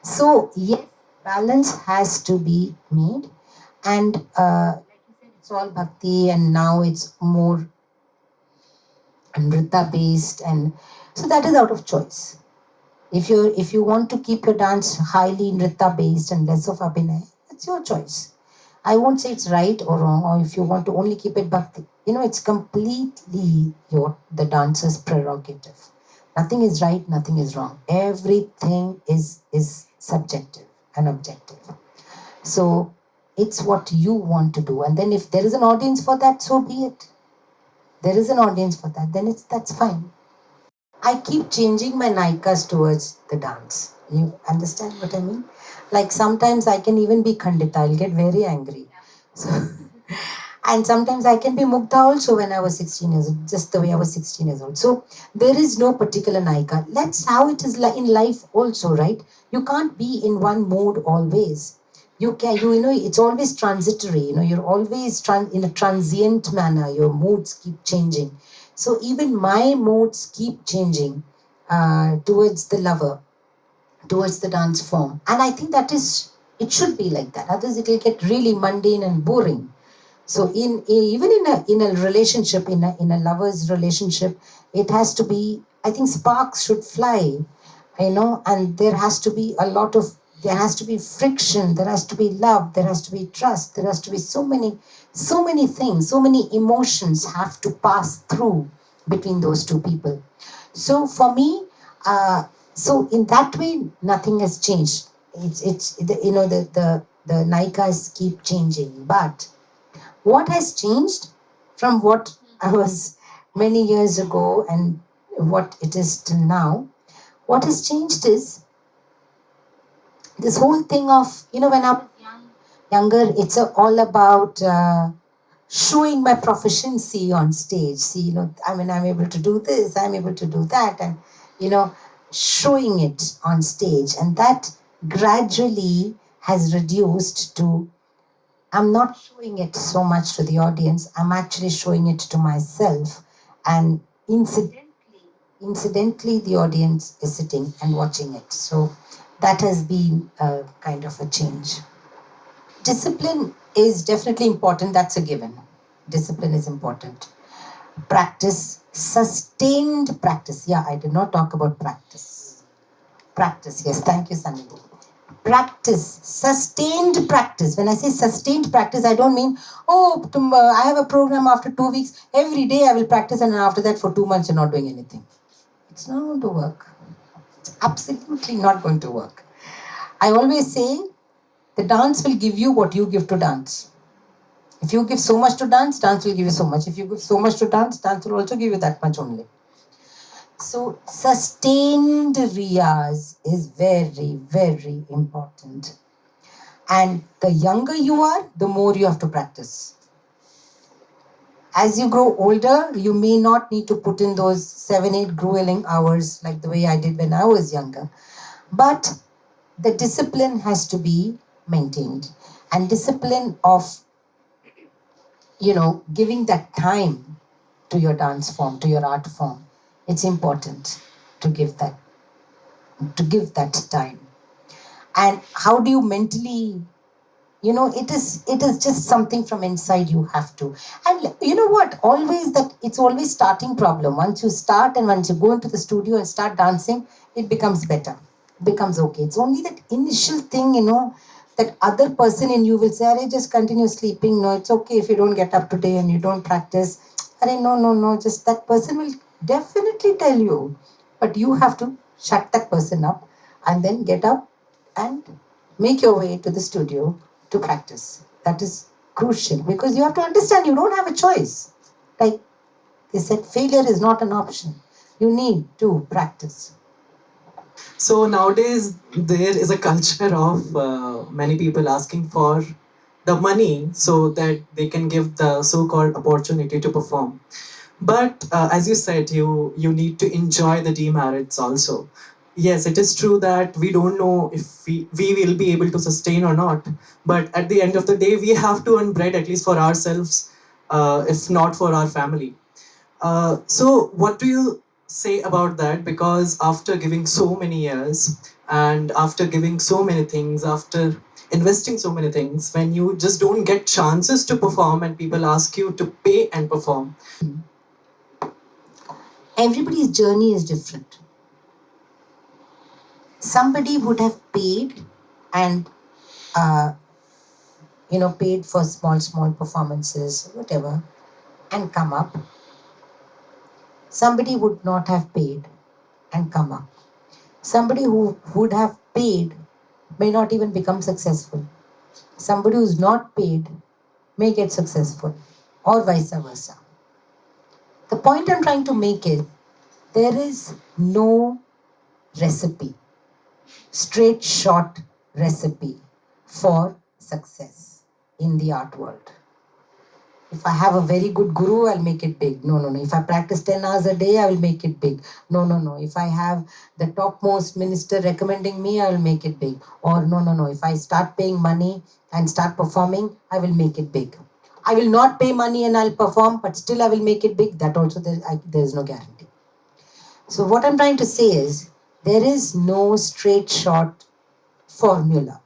So yes, balance has to be made. And like you said, it's all bhakti, and now it's more nrita based, and so that is out of choice. If you want to keep your dance highly nrita based and less of abhinay, it's your choice. I won't say it's right or wrong, or if you want to only keep it bhakti, it's completely the dancer's prerogative. Nothing is right, nothing is wrong. Everything is subjective and objective. So it's what you want to do. And then if there is an audience for that, so be it. There is an audience for that, then that's fine. I keep changing my naikas towards the dance. You understand what I mean? Like sometimes I can even be Khandita. I'll get very angry. So, and sometimes I can be Mugdha also when I was 16 years old, just the way I was 16 years old. So there is no particular naika. That's how it is in life also, right? You can't be in one mode always. It's always transitory. You're always in a transient manner. Your moods keep changing. So even my moods keep changing towards the lover, towards the dance form. And I think it should be like that. Otherwise it will get really mundane and boring. So even in a relationship, in a lover's relationship, it has to be, I think sparks should fly, and there has to be friction, there has to be love, there has to be trust, there has to be so many things, so many emotions have to pass through between those two people. So for me, so in that way, nothing has changed. The naikas keep changing, but what has changed from what I was many years ago and what it is till now? What has changed is this whole thing of, when I was younger, it's all about showing my proficiency on stage. See, I'm able to do this, I'm able to do that, and, showing it on stage. And that gradually has reduced to, I'm not showing it so much to the audience, I'm actually showing it to myself. And incidentally, the audience is sitting and watching it. So that has been a kind of a change. Discipline is definitely important, that's a given. Discipline is important. Practice, sustained practice. Yeah, I did not talk about practice. Practice, yes, thank you, Sangeet. Practice, sustained practice. When I say sustained practice, I don't mean, I have a program after 2 weeks, every day I will practice, and then after that for 2 months you're not doing anything. It's not going to work. It's absolutely not going to work. I always say, the dance will give you what you give to dance. If you give so much to dance, dance will give you so much. If you give so much to dance, dance will also give you that much only. So sustained riyaz is very, very important. And the younger you are, the more you have to practice. As you grow older, you may not need to put in those 7-8 grueling hours like the way I did when I was younger. But the discipline has to be maintained. And discipline of, giving that time to your dance form, to your art form. It's important to give that time. And how do you mentally, it is just something from inside you have to. And you know what? It's always starting problem. Once you start and once you go into the studio and start dancing, it becomes better. It becomes okay. It's only that initial thing, that other person in you will say, "Arey, just continue sleeping. No, it's okay if you don't get up today and you don't practice. Arey, no, no, no." Just that person will definitely tell you. But you have to shut that person up and then get up and make your way to the studio to practice. That is crucial because you have to understand you don't have a choice. Like they said, failure is not an option. You need to practice. So nowadays there is a culture of many people asking for the money so that they can give the so-called opportunity to perform. But as you said, you need to enjoy the demerits also. Yes, it is true that we don't know if we will be able to sustain or not. But at the end of the day, we have to earn bread at least for ourselves, if not for our family. So, what do you say about that? Because after giving so many years and after giving so many things, after investing so many things, when you just don't get chances to perform and people ask you to pay and perform. Everybody's journey is different. Somebody would have paid and paid for small performances, whatever, and come up. Somebody would not have paid and come up. Somebody who would have paid may not even become successful. Somebody who's not paid may get successful, or vice versa. The point I'm trying to make is there is no recipe, straight shot recipe for success in the art world. If I have a very good guru, I'll make it big. No, no, no. If I practice 10 hours a day, I will make it big. No, no, no. If I have the topmost minister recommending me, I will make it big. Or no, no, no. If I start paying money and start performing, I will make it big. I will not pay money and I'll perform, but still I will make it big. That also there is no guarantee. So what I'm trying to say is there is no straight shot formula.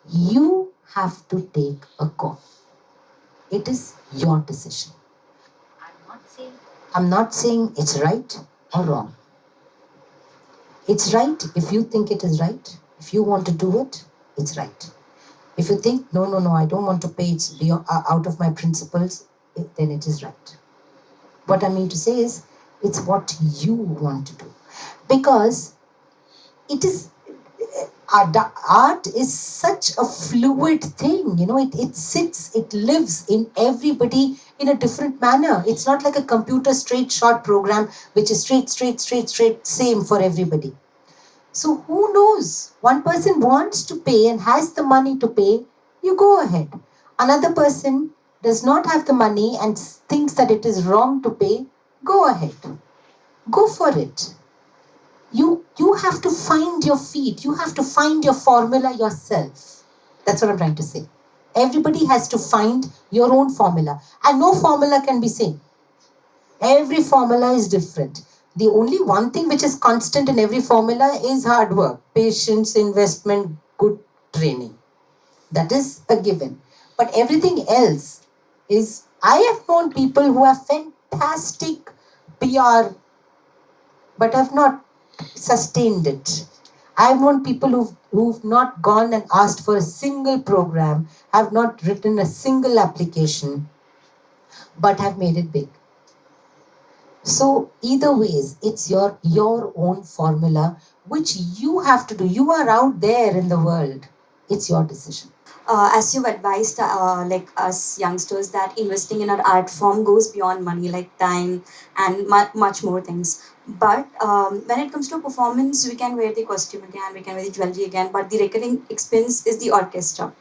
You have to take a call. It is your decision. I'm not saying it's right or wrong. It's right if you think it is right. If you want to do it, it's right. If you think, no, no, no, I don't want to pay, it's out of my principles, then it is right. What I mean to say is, it's what you want to do. Because it is, art is such a fluid thing, it sits, it lives in everybody in a different manner. It's not like a computer straight shot program, which is straight, same for everybody. So who knows? One person wants to pay and has the money to pay, you go ahead. Another person does not have the money and thinks that it is wrong to pay, go ahead. Go for it. You have to find your feet. You have to find your formula yourself. That's what I'm trying to say. Everybody has to find your own formula. And no formula can be same. Every formula is different. The only one thing which is constant in every formula is hard work, patience, investment, good training. That is a given. But everything else is, I have known people who have fantastic PR, but have not sustained it. I've known people who've not gone and asked for a single program, have not written a single application, but have made it big. So either ways, it's your own formula, which you have to do. You are out there in the world. It's your decision. As you've advised like us youngsters that investing in our art form goes beyond money, like time and much more things. But when it comes to performance, we can wear the costume again, we can wear the jewelry again, but the recurring expense is the orchestra.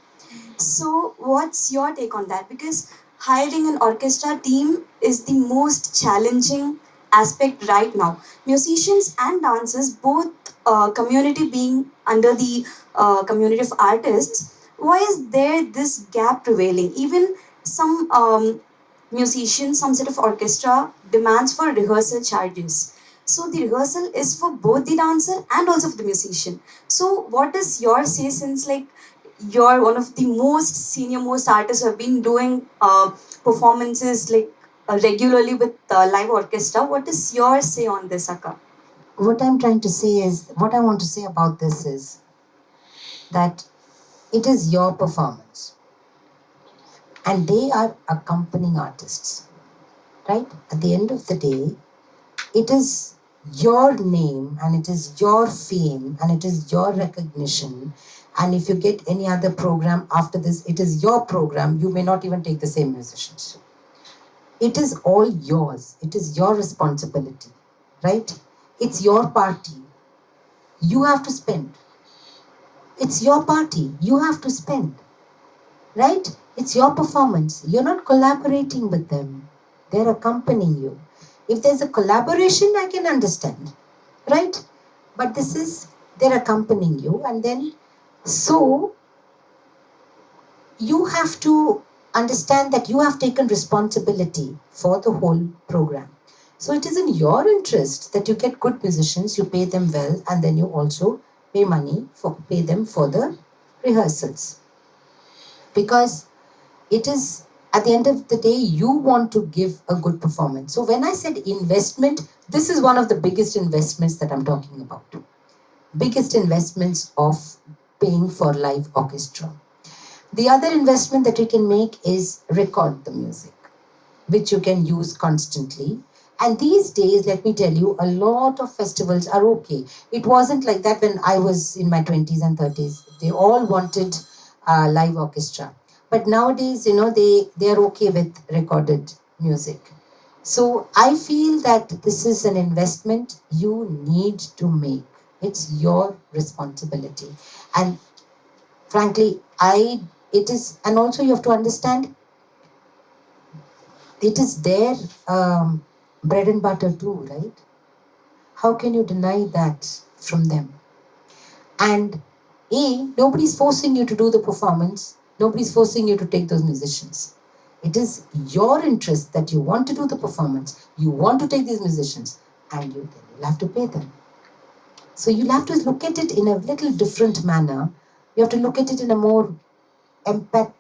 So what's your take on that? Because hiring an orchestra team is the most challenging aspect right now. Musicians and dancers, both community being under the community of artists, why is there this gap prevailing? Even some musicians, some sort of orchestra demands for rehearsal charges. So the rehearsal is for both the dancer and also for the musician. So what is your say, since like you're one of the most senior most artists who have been doing performances like regularly with live orchestra? What is your say on this, Akka? What I'm trying to say is, what I want to say about this is, that it is your performance and they are accompanying artists, right? At the end of the day, it is your name and it is your fame and it is your recognition. And if you get any other program after this, it is your program. You may not even take the same musicians. It is all yours. It is your responsibility, right? It's your party. You have to spend. It's your party. You have to spend, right? It's your performance. You're not collaborating with them. They're accompanying you. If there's a collaboration, I can understand, right? But this is, they're accompanying you. And then, so you have to understand that you have taken responsibility for the whole program. So it is in your interest that you get good musicians, you pay them well, and then you also pay them for the rehearsals. Because it is, at the end of the day, you want to give a good performance. So when I said investment, this is one of the biggest investments that I'm talking about. Biggest investments of paying for live orchestra. The other investment that you can make is record the music, which you can use constantly. And these days, let me tell you, a lot of festivals are okay. It wasn't like that when I was in my 20s and 30s. They all wanted live orchestra. But nowadays, they are okay with recorded music. So I feel that this is an investment you need to make. It's your responsibility. And frankly, it is, and also you have to understand, it is their bread and butter too, right? How can you deny that from them? And nobody's forcing you to do the performance. Nobody's forcing you to take those musicians. It is your interest that you want to do the performance. You want to take these musicians, and you'll have to pay them. So you'll have to look at it in a little different manner. You have to look at it in a more empathetic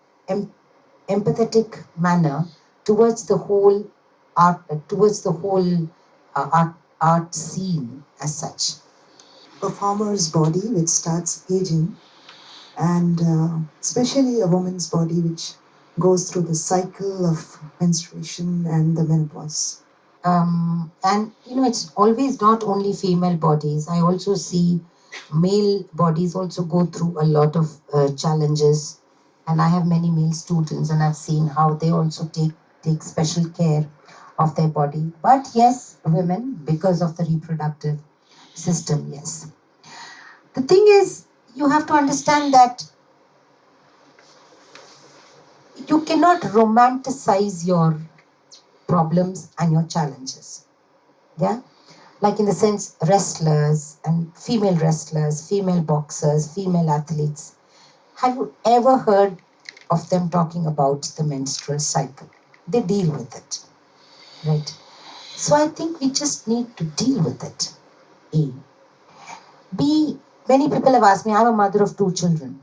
manner towards the whole art, art scene as such. Performer's body which starts aging, and especially a woman's body which goes through the cycle of menstruation and the menopause. And it's always not only female bodies. I also see male bodies also go through a lot of challenges. And I have many male students, and I've seen how they also take special care of their body. But yes, women, because of the reproductive system, yes. The thing is, you have to understand that you cannot romanticize your problems and your challenges. Yeah? Like in the sense, wrestlers and female boxers, female athletes. Have you ever heard of them talking about the menstrual cycle? They deal with it, right? So I think we just need to deal with it. A. B. Many people have asked me, I'm a mother of 2 children.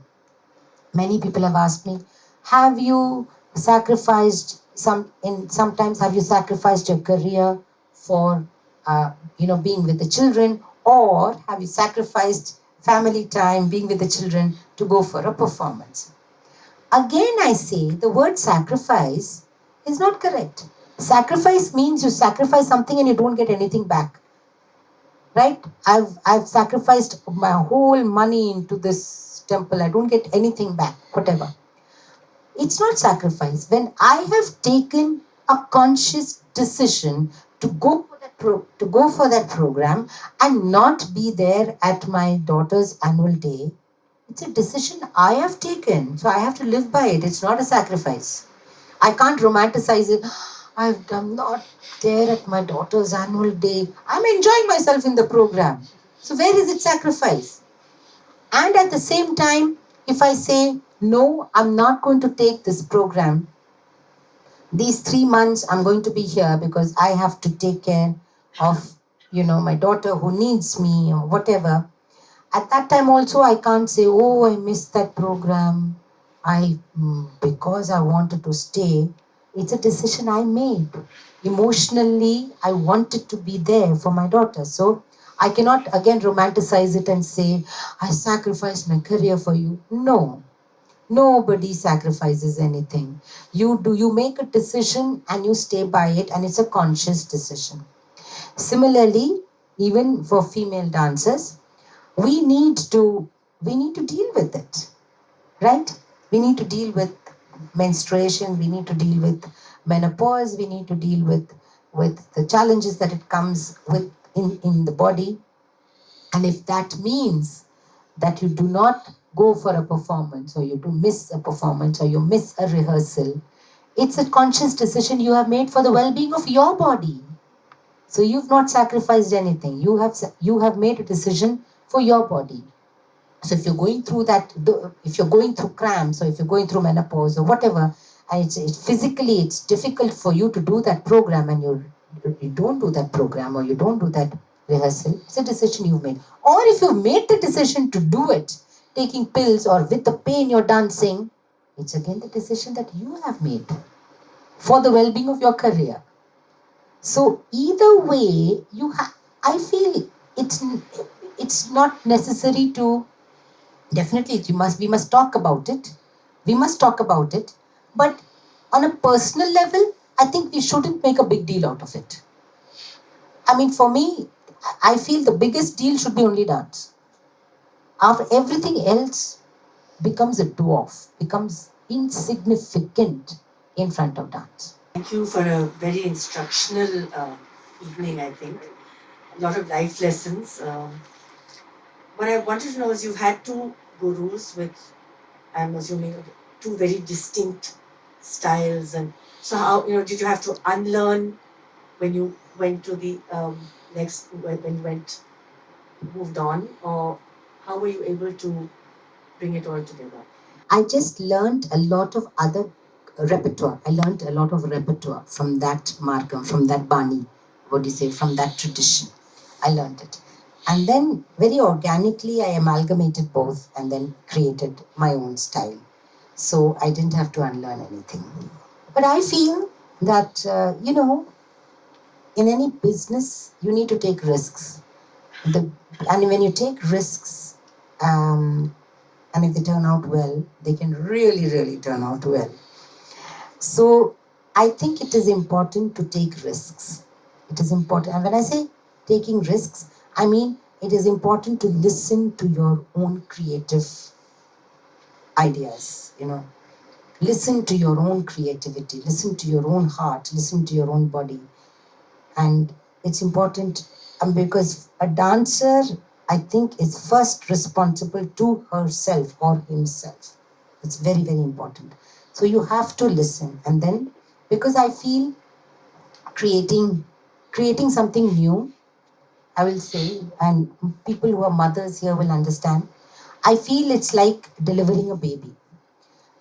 Many people have asked me, have you sacrificed sometimes have you sacrificed your career for being with the children, or have you sacrificed family time being with the children to go for a performance? Again, I say the word sacrifice is not correct. Sacrifice means you sacrifice something and you don't get anything back. Right? I've sacrificed my whole money into this temple. I don't get anything back, whatever. It's not sacrifice. When I have taken a conscious decision to go for that program and not be there at my daughter's annual day, it's a decision I have taken. So I have to live by it. It's not a sacrifice. I can't romanticize it. I'm not there at my daughter's annual day. I'm enjoying myself in the program. So where is it sacrifice? And at the same time, if I say, no, I'm not going to take this program, these 3 months I'm going to be here because I have to take care of, my daughter who needs me or whatever. At that time also, I can't say, oh, I missed that program. Because I wanted to stay. It's a decision I made. Emotionally, I wanted to be there for my daughter. So I cannot again romanticize it and say, I sacrificed my career for you. No, nobody sacrifices anything. You make a decision and you stay by it, and it's a conscious decision. Similarly, even for female dancers, we need to deal with it, right? We need to deal with menstruation, we need to deal with menopause, we need to deal with the challenges that it comes with in the body. And if that means that you do not go for a performance, or you do miss a performance, or you miss a rehearsal, it's a conscious decision you have made for the well-being of your body. So you've not sacrificed anything. You have made a decision for your body. So if you're going through if you're going through cramps, or if you're going through menopause or whatever, and it's physically it's difficult for you to do that program, and you don't do that program, or you don't do that rehearsal, it's a decision you've made. Or if you've made the decision to do it, taking pills or with the pain you're dancing, it's again the decision that you have made for the well-being of your career. So either way, I feel it's not necessary to. Definitely, we must talk about it. We must talk about it. But on a personal level, I think we shouldn't make a big deal out of it. I mean, for me, I feel the biggest deal should be only dance. After everything else becomes a dwarf, becomes insignificant in front of dance. Thank you for a very instructional evening, I think. A lot of life lessons. What I wanted to know is you've had two gurus with, I'm assuming, two very distinct styles. And so how, did you have to unlearn when you went to the when you moved on? Or how were you able to bring it all together? I just learned a lot of other repertoire. I learned a lot of repertoire from that Margam, from that Bani, from that tradition. I learned it. And then very organically, I amalgamated both and then created my own style. So I didn't have to unlearn anything. But I feel that, in any business, you need to take risks. And when you take risks, and if they turn out well, they can really, really turn out well. So I think it is important to take risks. It is important. And when I say taking risks, I mean it is important to listen to your own creative ideas, Listen to your own creativity, listen to your own heart, listen to your own body. And it's important because a dancer, I think, is first responsible to herself or himself. It's very, very important. So you have to listen. And then, because I feel creating something new, I will say, and people who are mothers here will understand, I feel it's like delivering a baby.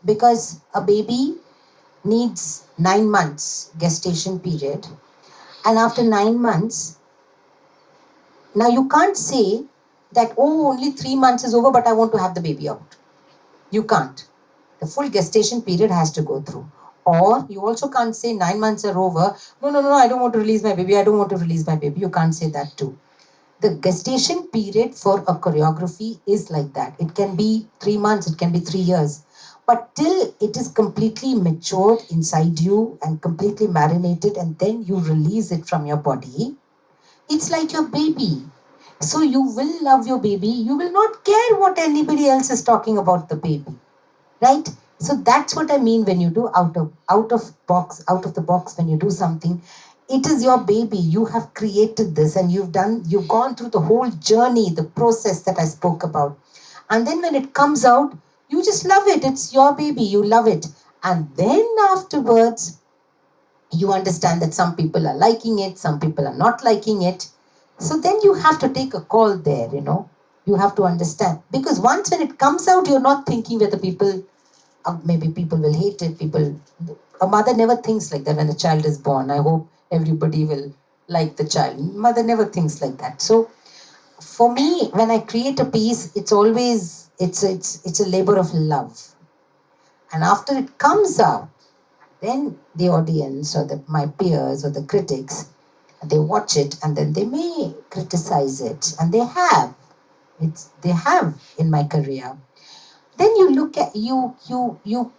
Because a baby needs 9 months gestation period. And after 9 months, now you can't say that, only 3 months is over, but I want to have the baby out. You can't. The full gestation period has to go through. Or you also can't say 9 months are over. No, I don't want to release my baby. I don't want to release my baby. You can't say that too. The gestation period for a choreography is like that. It can be 3 months, it can be 3 years. But till it is completely matured inside you and completely marinated, and then you release it from your body, it's like your baby. So you will love your baby. You will not care what anybody else is talking about the baby. Right? So that's what I mean when you do out of the box, when you do something. It is your baby. You have created this, and you've gone through the whole journey, the process that I spoke about. And then when it comes out, you just love it. It's your baby. You love it. And then afterwards, you understand that some people are liking it, some people are not liking it. So then you have to take a call there, You have to understand. Because once when it comes out, you're not thinking whether maybe people will hate it. A mother never thinks like that when the child is born. I hope everybody will like the child. Mother never thinks like that. So for me, when I create a piece, it's always, it's a labor of love. And after it comes out, then the audience or my peers or the critics They watch it and then they may criticize it, and they have in my career. Then you look at you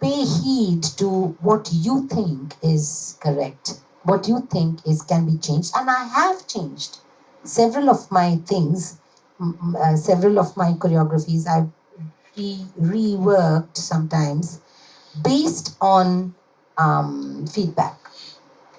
pay heed to what you think is correct, what you think is can be changed, and I have changed several of my things, several of my choreographies. I've reworked sometimes based on feedback.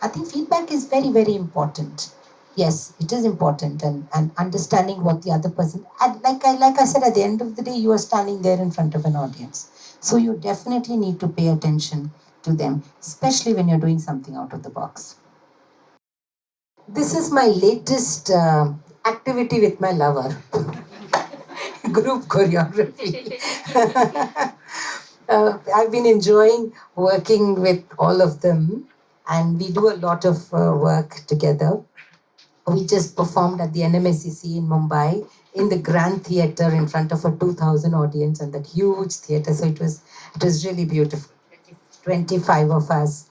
I think feedback is very, very important. Yes, it is important, and understanding what the other person, and like I said, at the end of the day, you are standing there in front of an audience. So you definitely need to pay attention to them, especially when you're doing something out of the box. This is my latest activity with my lover. Group choreography. I've been enjoying working with all of them, and we do a lot of work together. We just performed at the NMSCC in Mumbai in the Grand Theatre in front of a 2,000 audience, and that huge theatre. So it was really beautiful. 25 of us,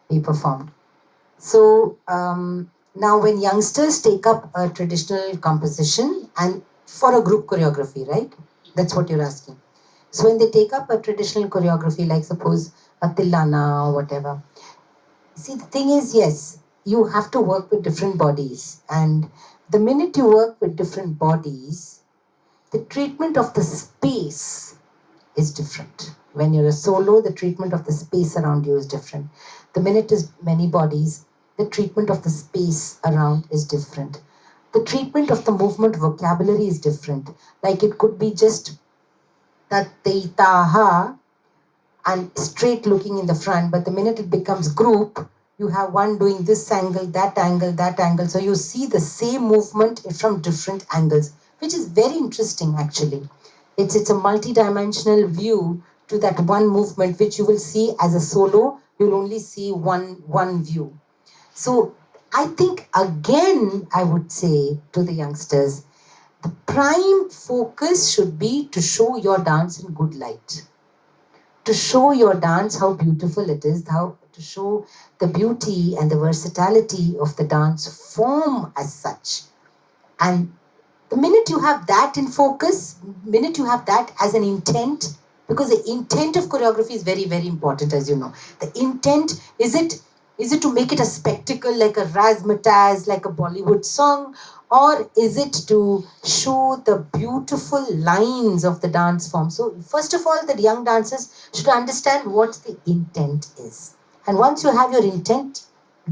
we performed. So now, when youngsters take up a traditional composition and for a group choreography, right? That's what you're asking. So when they take up a traditional choreography, like suppose a Tilana or whatever, see, the thing is, yes, you have to work with different bodies. And the minute you work with different bodies, the treatment of the space is different. When you're a solo, the treatment of the space around you is different. The minute is many bodies, the treatment of the space around is different. The treatment of the movement vocabulary is different. Like it could be just taha and straight looking in the front, but the minute it becomes group, you have one doing this angle, that angle, that angle. So you see the same movement from different angles, which is very interesting actually. It's a multi-dimensional view to that one movement, which you will see as a solo, you'll only see one view. So I think again, I would say to the youngsters, the prime focus should be to show your dance in good light, to show your dance how beautiful it is, how to show the beauty and the versatility of the dance form as such. And the minute you have that in focus, minute you have that as an intent, because the intent of choreography is very, very important, as you know. The intent, is it to make it a spectacle like a razzmatazz, like a Bollywood song, or is it to show the beautiful lines of the dance form? So first of all, the young dancers should understand what the intent is. And once you have your intent,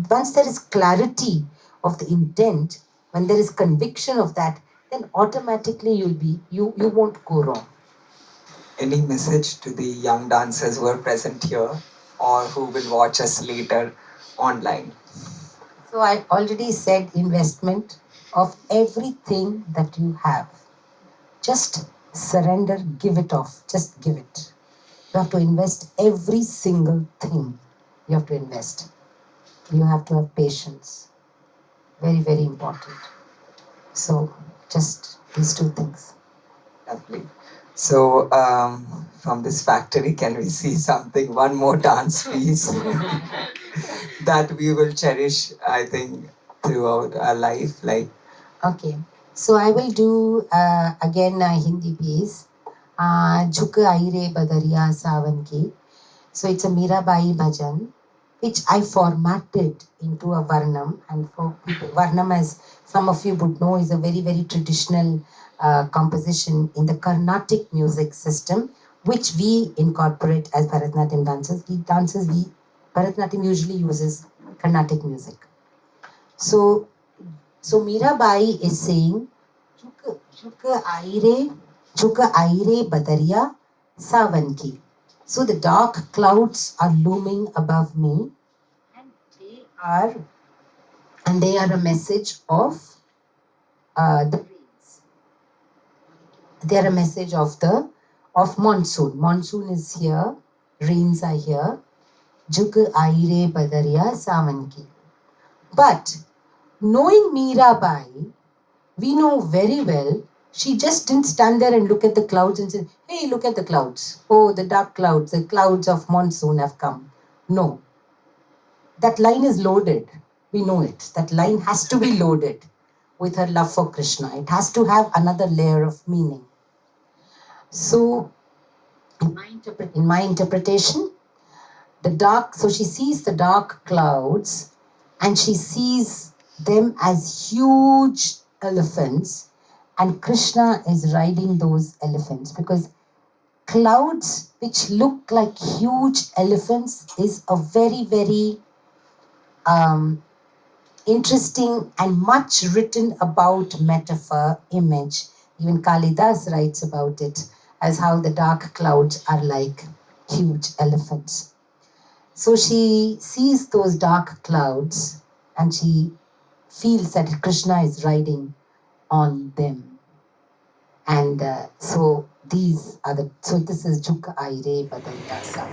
once there is clarity of the intent, when there is conviction of that, then automatically you won't go wrong. Any message to the young dancers who are present here or who will watch us later online? So I already said investment of everything that you have. Just surrender, give it off. Just give it. You have to invest every single thing. You have to invest. You have to have patience. Very, very important. So just these two things. Lovely. So, from this factory, can we see something, one more dance piece that we will cherish, I think, throughout our life? Like, Okay. So I will do again a Hindi piece. Jhuk Aire Badariya Savan Ki. So it's a Meera Bai bhajan, which I formatted into a Varnam. And for people, Varnam, as some of you would know, is a very, very traditional composition in the Carnatic music system, which we incorporate as Bharatanatyam dancers. Bharatanatyam usually uses Carnatic music. So Meera Bai is saying, Chuk aire badariya savan ki. So the dark clouds are looming above me, and they are a message of the rains. They are a message of monsoon. Monsoon is here, rains are here. Juk aire badariya savan ki. But knowing Meera Bai, we know very well she just didn't stand there and look at the clouds and say, hey, look at the clouds. Oh, the dark clouds of monsoon have come. No. That line is loaded. We know it. That line has to be loaded with her love for Krishna. It has to have another layer of meaning. So, in my interpretation, so she sees the dark clouds and she sees them as huge elephants, and Krishna is riding those elephants, because clouds which look like huge elephants is a very, very interesting and much written about metaphor, image. Even Kalidas writes about it as how the dark clouds are like huge elephants. So she sees those dark clouds and she feels that Krishna is riding on them. And so this is Juk Aire Badariya Sa.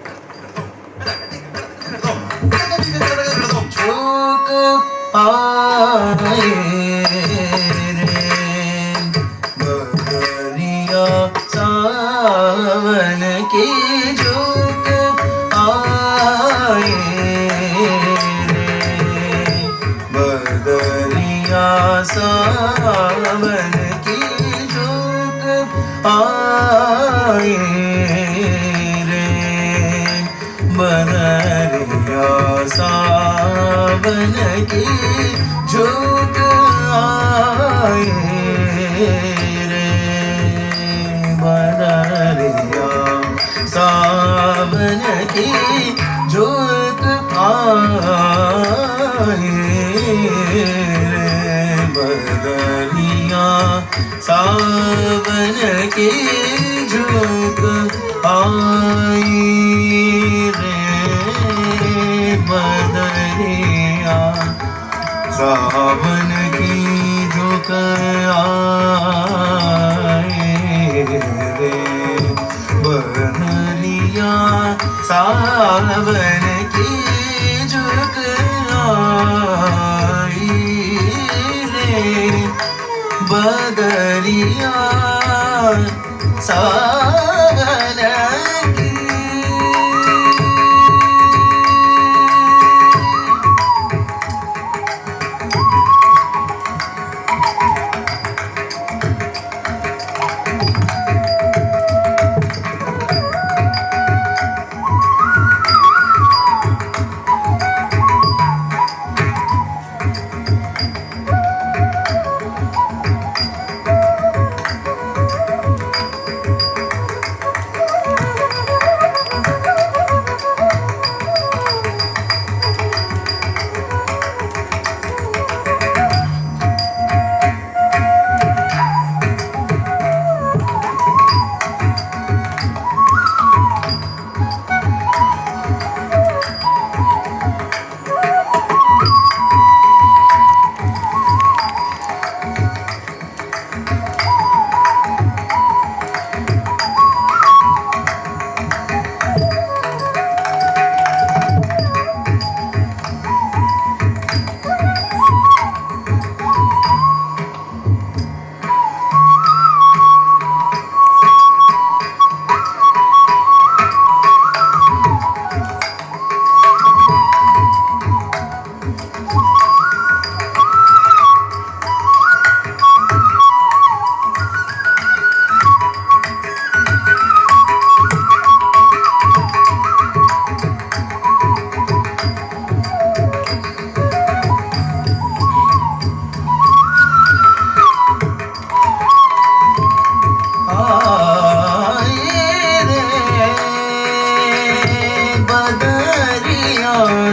सावन की झुक आए रे बदरिया सावन की झुक आए रे बदरिया सावन की झुक आए बदरिया सावन की झुक आए रे बदरिया सावन की झुक आए रे बदरिया सावन की झुक आए रे बदरिया सावन की झुक आई रे बदरिया सावन की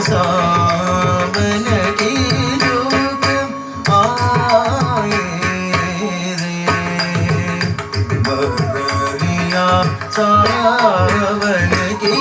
सावन की झुक आए रे बदरिया सावन की